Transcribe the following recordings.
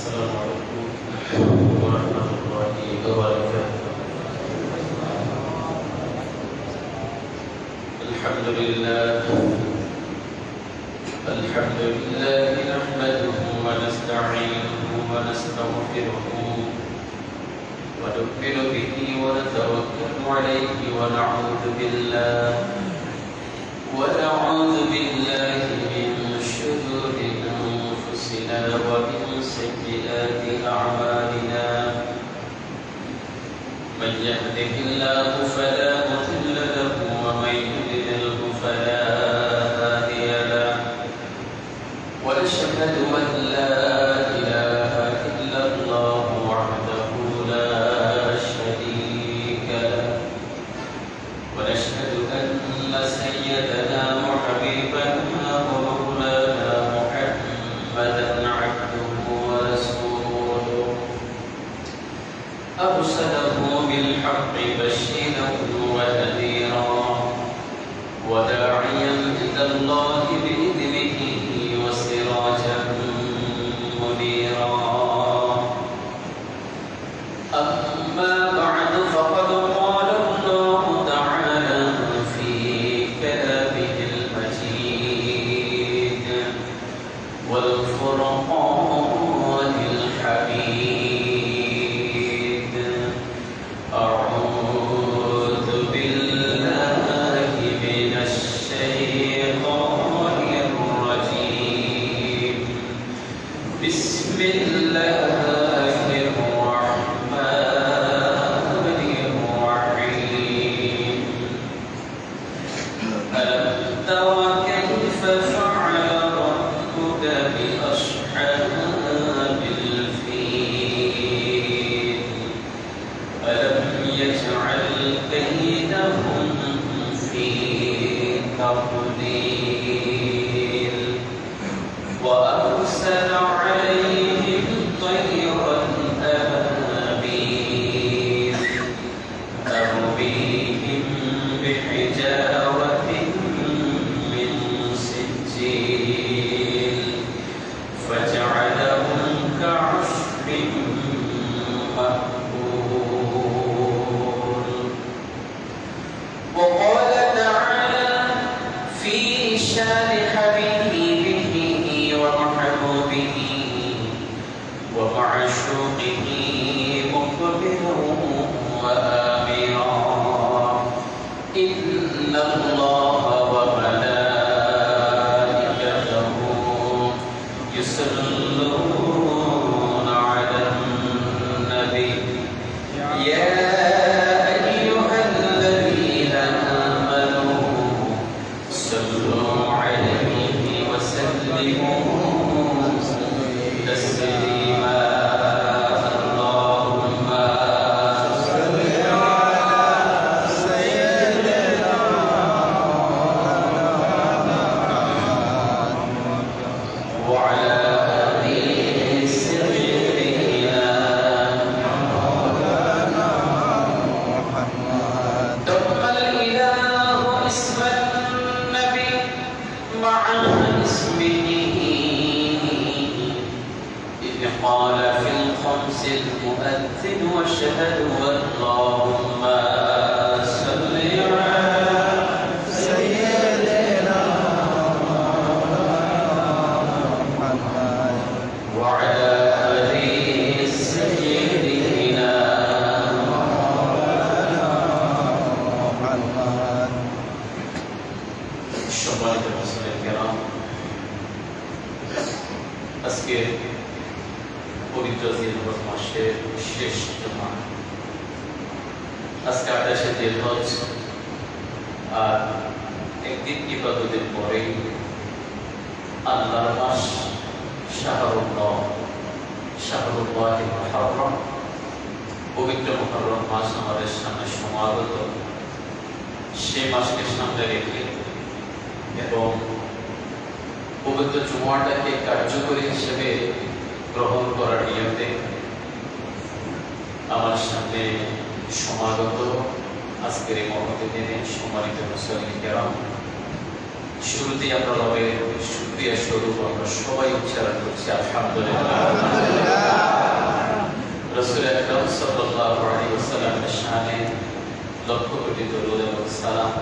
السلام عليكم ورحمة الله وبركاته. الحمد لله نحمده ونستعينه ونستغفره ونؤمن به ونتوكل عليه ونعوذ بالله من شرور أنفسنا ومن سيئات أعمالنا. من يهده الله فلا مضل له ومن يضلله فلا هادي له. ونشهد أن لا إله إلا الله وحده لا شريك له. ونشهد أن سيدنا وحبيبنا ومولانا محمدا عبده ورسوله أرسله بالحق بشيرا ونذيرا وداعيا إلى الله بإذنه وسراجا منيرا. أما بعد فقد قال الله تعالى في كلامه المجيد والفرقان الحميد. أعوذ بالله من الشيطان الرجيم. بسم الله وأرسل عليهم طيرا أبابيل ترميهم بحجارة من سجيل فجعلهم كعصف مأكول. وقال تعالى في شان حبيبه ومحبوبه ومعشوقه مخبرا وآمرا: إن الله وملائكته يصلون على النبي يا أيها الذين آمنوا صلوا عليه وسلموا تسليما. اللهم صل على سيدنا وعلى آله سيدنا دق الإله اسم النبي مع اسمه إذ قال في الخمس المؤذن واشهد اللهم صل على سيدنا وعلى آله سيدنا. সম্মানিত মুসলিম কেরাম, আজকে পবিত্র জিলহজ মাসের শেষ জুমা। আজকে 28 জিলহজ, আর একদিন কিংবা দুদিন পরেই আল্লাহর মাস শাহরুল্লাহ মুহররম, পবিত্র মুহররম মাস আমাদের সামনে সমাগত। সেই মাসকে সামনে রেখে এবং পবিত্র জুমাটাকে কার্যকরী হিসেবে গ্রহণ করার নিয়তে আমার সামনে সমাগত আজকের এই মহৎ দিনে সম্মানিত মুসলিম কেরাম, শুরুতেই আমরা রবের শুকরিয়া স্বরূপ আমরা সবাই উচ্চারণ করছি আলহামদুলিল্লাহ। রাসূল আকরাম সাল্লাল্লাহু আলাইহি ওয়াসাল্লামের শানে লক্ষ কোটি দরুদ এবং সালাম।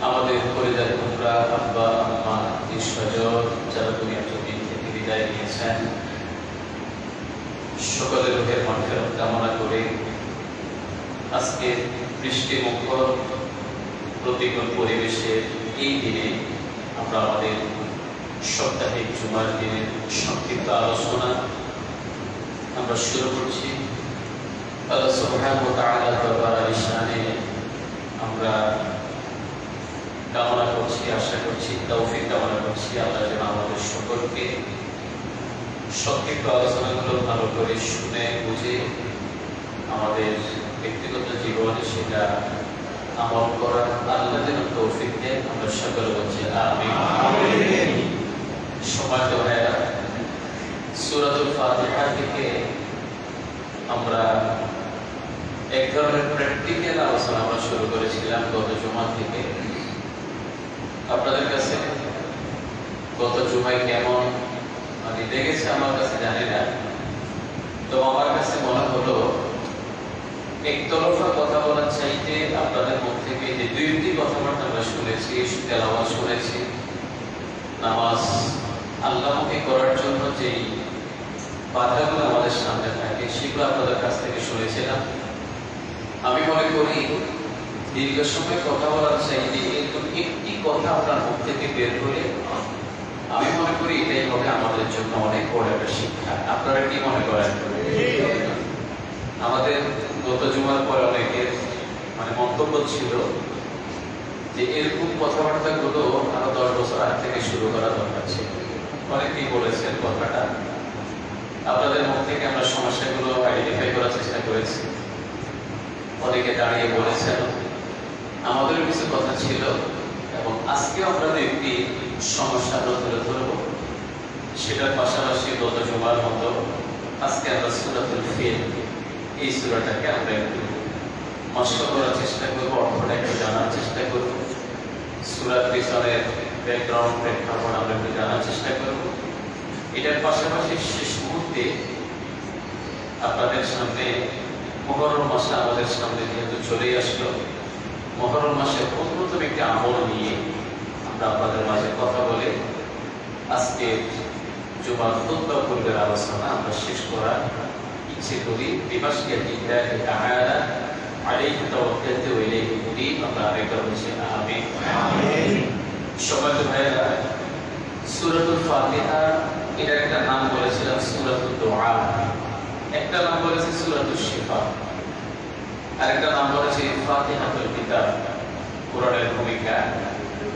আমাদের পরিবার তোমরা আব্বা আম্মা ঈশ্বর যারা দুনিয়ার জমিন থেকে বিদায় নিয়েছেন, সকলের রূহের মাগফিরাত কামনা করে আজকে বৃষ্টিমুখর প্রতিকূল পরিবেশের এই দিনে আমরা আমাদের সাপ্তাহিক জুমার দিনের সংক্ষিপ্ত আলোচনা আমরা শুরু করছি। আল্লাহ সুবহানাহু ওয়া তাআলার দরবারে শানে আমরা কামনা করছি, আশা করছি, তৌফিক কামনা করছি আল্লাহ যেন আমাদের সকলকে সংক্ষিপ্ত আলোচনাগুলো ভালো করে শুনে বুঝে আমাদের ব্যক্তিগত জীবনে সেটা আমল করার আল্লাহ যেন তৌফিক দেন। আমরা সকলে বলছি আমিন। সম্মানিত ভাইরা, সূরাতুল ফাতিহা থেকে আমরা এক ধরনের প্র্যাকটিক্যাল আলোচনা আমরা শুরু করেছিলাম গত জুমা থেকে। আপনাদের কাছে গত জুমায় কেমন লেগেছে আমার কাছে জানি না, তো আমার কাছে মনে হলো একতরফা কথা বলার চাইতে আপনাদের মুখ থেকে যে দুইটি কথাবার্তা আমরা শুনেছি, তেলাওয়াত শুনেছি, নামাজ আল্লাহকে করার জন্য যেই বাধাগুলো আমাদের সামনে থাকে সেগুলো আপনাদের কাছ থেকে শুনেছিলাম। আমি মনে করি দীর্ঘ সময় কথা বলার চাইতে এরকম একটি কথা আপনার মুখ থেকে বের করে আমি মনে করি এটাই হবে আমাদের জন্য অনেক বড় একটা শিক্ষা। আপনারা কি মনে করেন? আমাদের গত জুমার পর অনেকের মন্তব্য ছিল যে এরকম কথাবার্তা গুলো আরো 10 বছর আগ থেকে শুরু করা দরকার ছিল। অনেকেই বলেছেন কথাটা, আপনাদের মুখ থেকে আমরা সমস্যাগুলো আইডেন্টিফাই করার চেষ্টা করেছি। অনেকে দাঁড়িয়ে বলেছেন, আমাদের কিছু কথা ছিল, এবং আজকে আমরা একটি সমস্যা তুলে ধরব। সেটার পাশাপাশি গত জুমার মতো আজকে আমরা সূরাতুল ফিল এই সূরাটাকে আমরা একটু মশক করার চেষ্টা করব, অর্থটা একটু জানার চেষ্টা করব, সূরার পিছনের ব্যাকগ্রাউন্ড প্রেক্ষাপট আমরা একটু জানার চেষ্টা করব। এটার পাশাপাশি শেষ মুহূর্তে আপনাদের সামনে মুহররম মাসে আমাদের সামনে যেহেতু চলেই আসলো, মুহররম মাসের অন্যতম একটি আমল নিয়ে আমরা আপনাদের মাঝে কথা বলে আজকে জুমার খুতবা পূর্বের আলোচনা আমরা শেষ করার ইচ্ছে করি। বিমাশিয়াতিল্লাহি তাআলা আলাইহি তাওয়াক্কালতু ওয়া ইলাইহি উনীব। আমরা আরেকবার বলছি আমিন। সম্মানিত ভাইরা, সূরাতুল ফাতিহা এটার একটা নাম বলেছিলাম সূরাতুদ দুআ, একটা নাম বলেছি সূরাতুশ শিফা, আরেকটা নাম বলেছি ফাতিহাতুল কিতাব, কোরআনের ভূমিকা।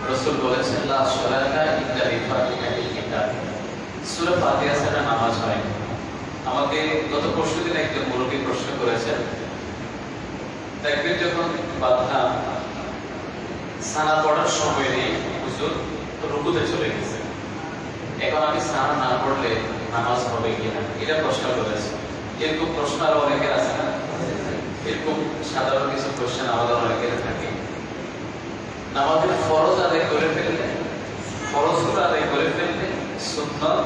রাসূল বলেছেন লা সালাতা ইল্লা বিফাতিহাতিল কিতাব, সূরা ফাতিহা ছাড়া নামাজ হয় না। আমাকে গত পরশুদিন একজন মুরব্বী প্রশ্ন করেছেন, দেখবেন যখন বাধা সানা পড়ার সময় নেই, হুজুর রুকুতে চলে গেছে, এখন আমি সানা না পড়লে নামাজ হবে কিনা, এটা প্রশ্ন করেছে। এরকম প্রশ্ন আরো অনেকের আছে না? এরকম সাধারণ কিছু কোশ্চেন আমাদের অনেকের থাকে। নামাজের ফরজ আদায় করে ফেললে, ফরজগুলো আদায় করে ফেললে, সুন্নাত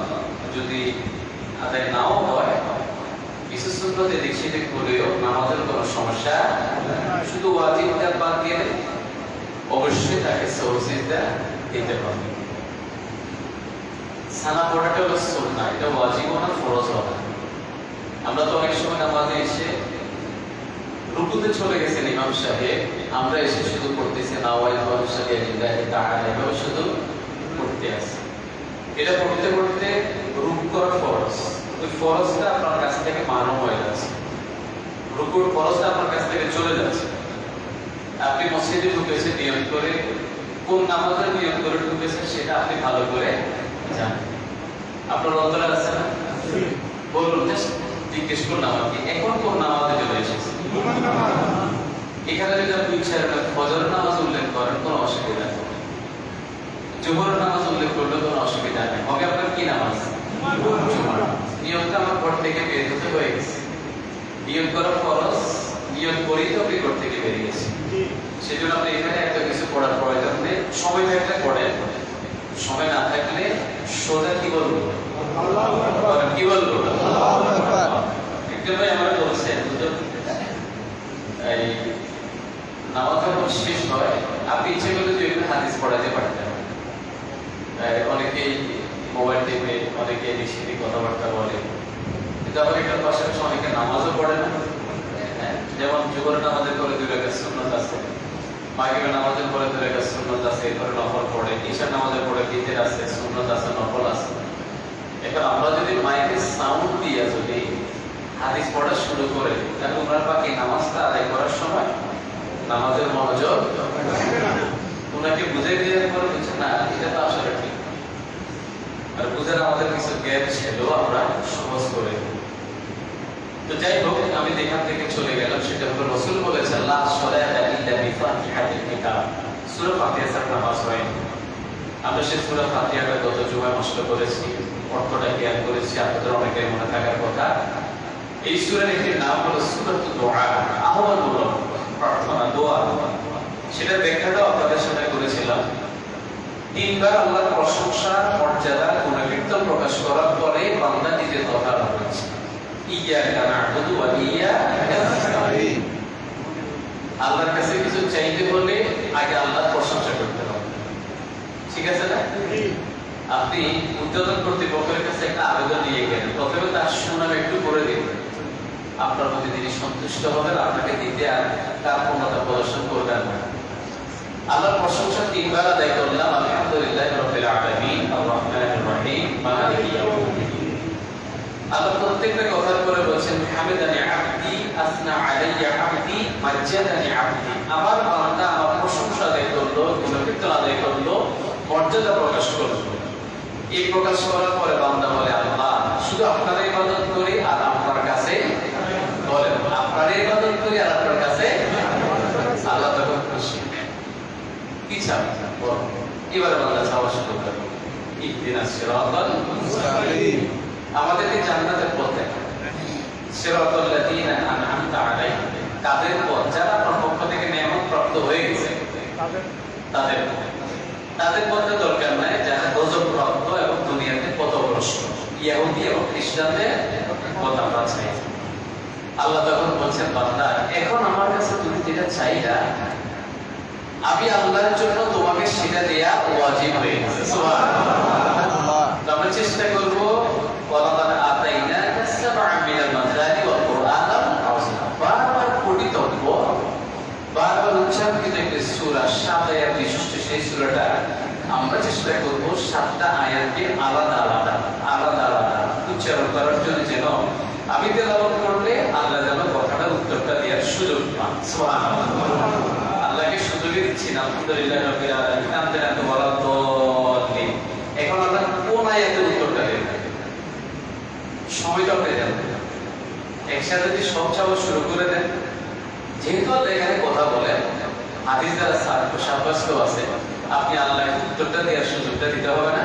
যদি আদায় নাও হয়, কিছু সুন্নাত এদিক সেদিক করেও নামাজের কোনো সমস্যা, শুধু ওয়াজিবটা বাদ দিয়ে অবশ্যই তাকে সওসিজদা দিতে হবে। সানা পড়াটা হলো সুন্নাহ, এটা ওয়াজিবও না, ফরজও না। আমরা তো অনেক সময় নামাজে এসে রুকুতে চলে গেছেন ইমাম সাহেব, আমরা এসে শুধু পড়তেছি নাওয়াইতু আনসারিয়া লিল্লাহি তাআলা, এভাবে শুধু পড়তে আসি। এটা পড়তে পড়তে রুকু করা ফরজ, ওই ফরজটা আপনার কাছ থেকে মারুম হয়ে যাচ্ছে, রুকুর ফরজটা আপনার কাছ থেকে চলে যাচ্ছে। আপনি মসজিদে ঢুকেছেন নিয়ত করে, কোন নামাজের নিয়ত করে ঢুকেছেন সেটা আপনি ভালো করে জানেন। আপনার অন্তরে আছে না? বলুন, জাস্ট জিজ্ঞেস করলাম আপনি এখন কোন নামাজে চলে এসেছেন। এখানে যদি আপনি ইচ্ছা ফজরের নামাজ উল্লেখ করেন কোনো অসুবিধা নেই, জোহরের নামাজ উল্লেখ করলে কোনো অসুবিধা নেই, হবে আপনার কি নামাজ? নিয়মটা আমার ঘর থেকে বের হতে হয়ে গেছে, নিয়ত করা ফরজ, নিয়ত করেই তো আপনি ঘর থেকে বেরিয়ে গেছে। সেজন্য আপনি এখানে একটা কিছু পড়ার প্রয়োজন নেই, সময় থাকলে পড়েন, সময় না থাকলে সোজা কি বলবো, কি বলবো? একজন ভাই আমরা বলছেন এই নামাজ যখন শেষ হয় আপনি ইচ্ছে করলে দুই একটা হাদিস পড়াতে পারতেন। অনেকেই মোবাইল টিপে, অনেকে বেশি কথাবার্তা বলে, কিন্তু আবার এটার পাশাপাশি অনেকে নামাজও পড়ে না। যেমন জোহরের নামাজের পরে 2 রাকাত সুন্নাত আছে, মাগরিবের নামাজের পরে 2 রাকাত সুন্নাত আছে, এরপরে নফল পড়ে, ঈশার নামাজের পরে বিতের আছে, সুন্নাত আছে, নফল আছে। এখন আমরা যদি মাইকে সাউন্ড দিয়ে যদি হাদিস পড়া শুরু করে, তাহলে ওনার বাকি নামাজটা আদায় করার সময় নামাজের মনোযোগ ওনাকে বুঝে দিয়ে করে বলছে না, এটা তো আসলে ঠিক। আর বুঝার আমাদের কিছু গ্যাপ ছিল, আমরা সহজ করে। তো যাই হোক, আমি এখান থেকে চলে গেলাম, সেটা হলো রাসূল বলেছেন লা সালাতা ইল্লা বিফাতিহাতিল কিতাব, সূরা ফাতিহা ছাড়া নামাজ হয় না। আমরা সেই সূরা ফাতিহাটা গত জুমায় নষ্ট করেছি, অর্থটা জ্ঞান করেছি, আপনাদের অনেকের মনে থাকার কথা। এই সূরার একটি নাম হলো সূরাতুদ দুআ, আহ্বানমূলক প্রার্থনা, দোয়া। সেটা ব্যাখ্যাটাও আপনাদের সামনে করেছিলাম। 3 বার আল্লাহর প্রশংসা, মর্যাদা, গুণকীর্তন প্রকাশ করার পরে বান্দা নিজের কথা বলছে, ইয়্যাকা না'বুদু ওয়া ইয়্যাকা নাস্তাঈন। আল্লাহর কাছে কিছু চাইতে হলে আগে আল্লাহর প্রশংসা করতে হবে, ঠিক আছে না? আপনি উদ্বোধন কর্তৃপক্ষের কাছে একটা আবেদন নিয়ে গেলেন, প্রথমে তার সুনাম একটু করে দিবেন, আপনার প্রতি তিনি সন্তুষ্ট হবেন, আপনাকে দিতে আর তার পূর্ণতা প্রদর্শন করবেন না। আল্লাহর প্রশংসা 3 বার আদায় করলাম, আলহামদুলিল্লাহি রাব্বিল আলামিন, আর রহমানির রহিম, মালিকি ইয়াউমিদ্দিন। আল্লাহ প্রত্যেকটা কথার পরে বলছেন হামিদানি আবদি, আসনা আলাইয়া আবদি, মাজ্জাদানি আবদি। আমার বান্দা আমার প্রশংসা আদায় করলো, গুণকীর্তন আদায় করলো, মর্যাদা প্রকাশ করলো। এই প্রকাশ করার পরে বান্দা বলে আল্লাহ শুধু আপনার ইবাদত করি আর আপনার কাছে বলেন, আপনার ইবাদত করি আর আপনার কাছে। আল্লাহ তখন খুশি, কি চান এবার বান্দা চাওয়া শুরু করে, ইহদিনাস সিরাতাল মুস্তাকিম, আমাদেরকে জান্নাতের পথ দেখান, সিরাতাল লাযীনা আন'আমতা আলাইহিম, তাদের পথ যারা আপনার পক্ষ থেকে নিয়ামত প্রাপ্ত হয়ে গেছে তাদের পথ। তাদের পথে দরকার নাই যারা গজব প্রাপ্ত এবং দুনিয়াতে পথভ্রষ্ট, ইহুদি এবং খ্রিস্টানদের পথ আমরা চাই। আল্লাহ তখন বলছেন বান্দা এখন আমার কাছে তুমি যেটা চাইলা, আমি আল্লাহর জন্য তোমাকে সেটা দেয়া ওয়াজিব হয়ে গেছে। সুবহানাল্লাহ। আমরা চেষ্টা করব ওয়ালাকাদ আতাইনাকা সাবআন মিনাল মাসানি ওয়াল কুরআনাল আযীম, বারবার পঠিতব্য, বারবার উচ্চারিত একটি সূরা, 7 আয়াত বিশিষ্ট সেই সূরাটা আমরা চেষ্টা করব 7টা আয়াতকে আলাদা আলাদা উচ্চারণ করার জন্য, যেন আমি তেলাওয়াত করলে আল্লাহ যেন কথাটার উত্তরটা দেওয়ার সুযোগ পান। সুবহানাল্লাহ। আল্লাহকে সুযোগই দিচ্ছি না, আলহামদুলিল্লাহ রাব্বিল আলামিন, আমদানা ওয়ালাদ-দাল্লিন। এখন আল্লাহ কোন আয়াতের উত্তরটা দেবেন সময়টা পেয়ে যাবেন। একসাথে যদি সব চাওয়া শুরু করে দেন, যেহেতু আল্লাহ এখানে কথা বলেন, হাদিস দ্বারা সাব্যস্ত আছে, আপনি আল্লাহকে উত্তরটা দেওয়ার সুযোগটা দিতে হবে না?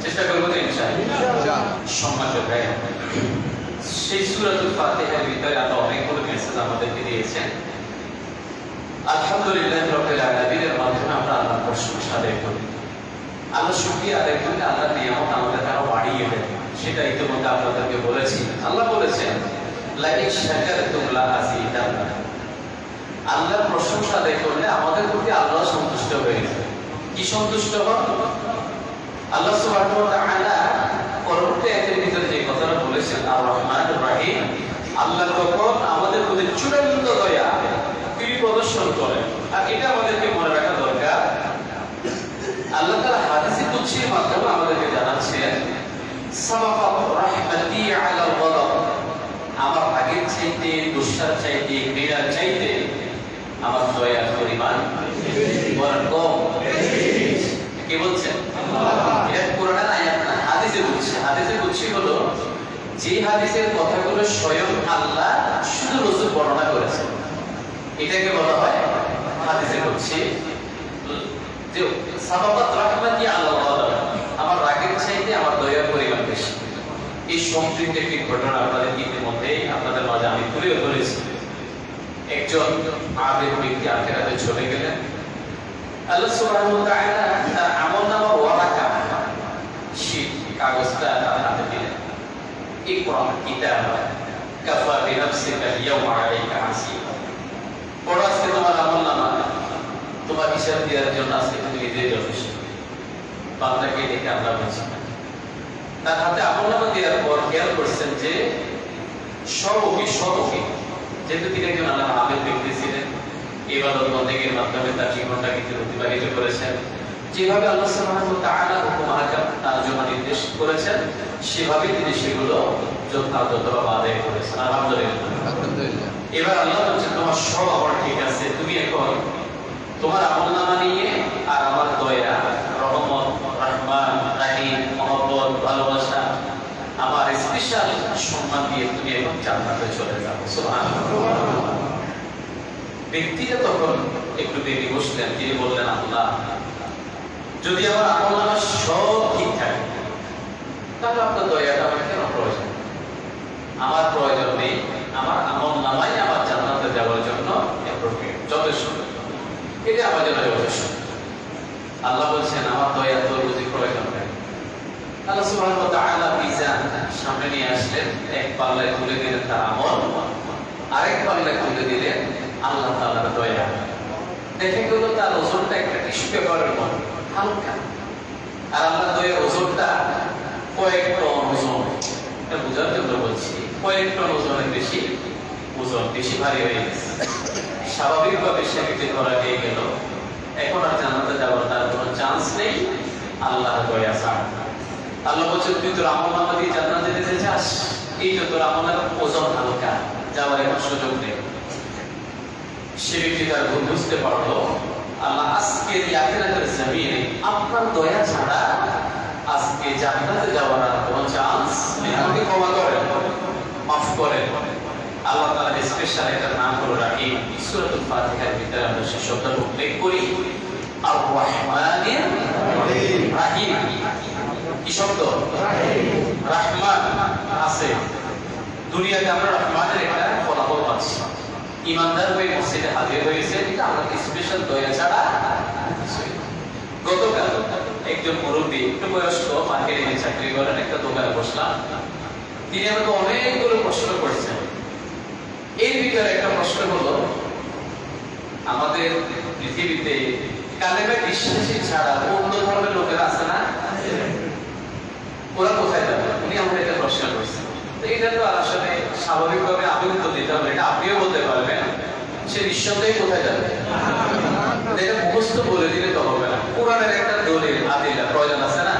চেষ্টা করবো তো ইনশাআল্লাহ। সম্মানিত ভাই, সেই সূরাতুল ফাতিহার ভিতরে আল্লাহ অনেকগুলো মেসেজ আমাদেরকে দিয়েছেন। আলহামদুলিল্লাহি রাব্বিল আলামিনের মাধ্যমে আমরা আল্লাহর প্রশংসা আদায় করি, আল্লাহ শুকরিয়া আদায় করলে আল্লাহর নিয়ামত আমাদের আরো বাড়িয়ে দেন। সেটা ইতিমধ্যে আপনাদেরকে বলেছি। আল্লাহ বলেছেন লা ইন শাকারতুম লা আযীদান্নাকুম, আল্লাহর প্রশংসা আদায় করলে আমাদের প্রতি আল্লাহ সন্তুষ্ট হয়ে যাবে। কি সন্তুষ্ট হন? আল্লাহ সুবহানাহু ওয়া তাআলা পরবর্তী আয়াতের ভিতরে যে কথাটা বলেছেন আর রহমানির রহিম, আল্লাহ তখন আমাদের প্রতি চূড়ান্ত দয়া তিনি প্রদর্শন করেন। আর এটা আমাদেরকে মনে রাখা দরকার। আল্লাহ তাআলা হাদিসে কুদসির মাধ্যমে আমাদেরকে জানাচ্ছেন সাবাকাত রাহমাতি আলাল গযব, আমার আগের চাইতে, দুঃসার চাইতে, ঘৃণার চাইতে আমার দয়ার পরিমাণ বড় কম। কে বলছেন? এটা কোরআনের আয়াত না, হাদিসে বলছে। হাদিসে বলছি হলো যে হাদিসের কথাগুলো স্বয়ং আল্লাহ শুধু রাসূল বর্ণনা করেছেন, এটাকে বলা হয় হাদিসে বলছি যে সাবাকাত রাহমাতি আলাল গযব, আমার রাগের চাইতে আমার দয়ার পরিমাণ বেশি। এই সম্পৃক্ত একটি ঘটনা আপনাদের ইতিমধ্যে আপনাদের মাঝে আমি তুলে ধরেছি। একজন আবেগ ব্যক্তি আখেরাতে চলে গেলেন, আল্লাহ সুবহানাহু ওয়া তাআলা তার আমলনামা ওয়ারাকা শীট কাগজটা তার হাতে দিলেন। ইকরা কিতাবা কাফা বিনাফসিকা আল-ইয়াওমা আলাইকা হাসিবা। পড়ো আজকে তোমার আমলনামা, তোমার হিসাব দেওয়ার জন্য আজকে তুমি নিজেই যথেষ্ট। বান্দাকে দেখে আল্লাহ বলছেন, তার হাতে আমলনামা দেওয়ার পর খেয়াল করছেন যে সর্বকে যেহেতু তিনি একজন আল্লাহ আবেদ ব্যক্তি ছিলেন, ইবাদত বন্দেগীর মাধ্যমে তার জীবনটাকে তিনি অতিবাহিত করেছেন। যেভাবে আল্লাহ সুবহানাহু ওয়া তাআলা হুকুম আহকাম তার জন্য নির্দেশ করেছেন, সেভাবে তিনি সেগুলো যথাযথভাবে আদায় করেছেন। আলহামদুলিল্লাহ। এবার আল্লাহ বলছেন তোমার সব আমার ঠিক আছে, তুমি এখন তোমার আমলনামা নিয়ে আর আমার দয়া, রহমত, রহমান, রাহিম, মহব্বত, ভালোবাসা, আমার স্পেশাল সম্মান দিয়ে তুমি এখন জান্নাতে চলে যাও। সুবহানাল্লাহ। ব্যক্তিটা তখন একটু বেরিয়ে বসলেন, তিনি বললেন, আল্লাহ যদি আমার আমলনামা সব ঠিক থাকে তাহলে আপনার দয়াটা আমার কেন প্রয়োজন? আমার প্রয়োজন নেই, আমার আমলনামাই আমার জান্নাতে যাওয়ার জন্য যথেষ্ট, এটা আমার জন্য যথেষ্ট। আল্লাহ বলছেন আমার দয়া তোর বুঝি প্রয়োজন নেই। আল্লাহ সুবহানাহু ওয়া তাআলা মিজান সামনে নিয়ে আসলেন, এক পাল্লায় তুলে দিলেন তার আমল, আরেক পাল্লায় তুলে দিলেন আল্লাহ তাআলার দয়া। দেখে গেল তার ওজনটা একটা টিস্যু পেপারের মতো হালকা, আর আল্লাহ দয়ার ওজনটা কয়েক টন ওজন। এটা বোঝার জন্য বলছি, কয়েক টন ওজনের বেশি ওজন, বেশি ভারী হয়ে গেছে। স্বাভাবিকভাবে সে নিজে ধরা খেয়ে গেল, এখন আর জান্নাতে যাওয়ার তার কোনো চান্স নেই আল্লাহর দয়া ছাড়া। আল্লাহ বলছে তুই তোর আমলনামা দিয়ে জান্নাতে যেতে চাস, এই তো তোর আমলের ওজন হালকা, যাওয়ার এখন সুযোগ নেই। সে ব্যক্তি তার ভুল বুঝতে পারলো, আল্লাহ আজকের আখিরাতের জমিনে আপনার দয়া ছাড়া আজকে জান্নাতে যাওয়ার আর কোনো চান্স নেই। আমাকে ক্ষমা করেন, মাফ করেন। আল্লাহ তাআলা স্পেশাল একটা নাম করে রাখি, সূরাতুল ফাতিহার ভিতরে আমরা সেই শব্দটা উল্লেখ করি, আর রহমানির রহিম। কি শব্দ? রহমান আছে। দুনিয়াতে আমরা রহমানের একটা ফলাফল পাচ্ছি। ইমানদার হয়ে মসজিদে হাজির হয়েছে, এটা আমরা স্পেশাল দয়া ছাড়া। গতকাল একজন মুরব্বী, একটু বয়স্ক, মার্কেটে চাকরি করেন, একটা দোকানে বসলাম। তিনি আমাকে অনেকগুলো প্রশ্ন করছেন। এর ভিতরে একটা প্রশ্ন হলো, আমাদের পৃথিবীতে কালেমা বিশ্বাসী ছাড়া অন্য ধর্মের লোকেরা আছে না? ওরা কোথায় যাবে? উনি আমাকে একটা প্রশ্ন করছেন। এটা তো আসলে স্বাভাবিকভাবে আমি উত্তর দিতে হবে, এটা আপনিও বলতে পারবেন, সে নিঃসন্দেহে কোথায় যাবে? এটা মুখস্থ বলে দিলে তো হবে না। কোরআনের একটা দলিল আদিলা প্রয়োজন আছে না?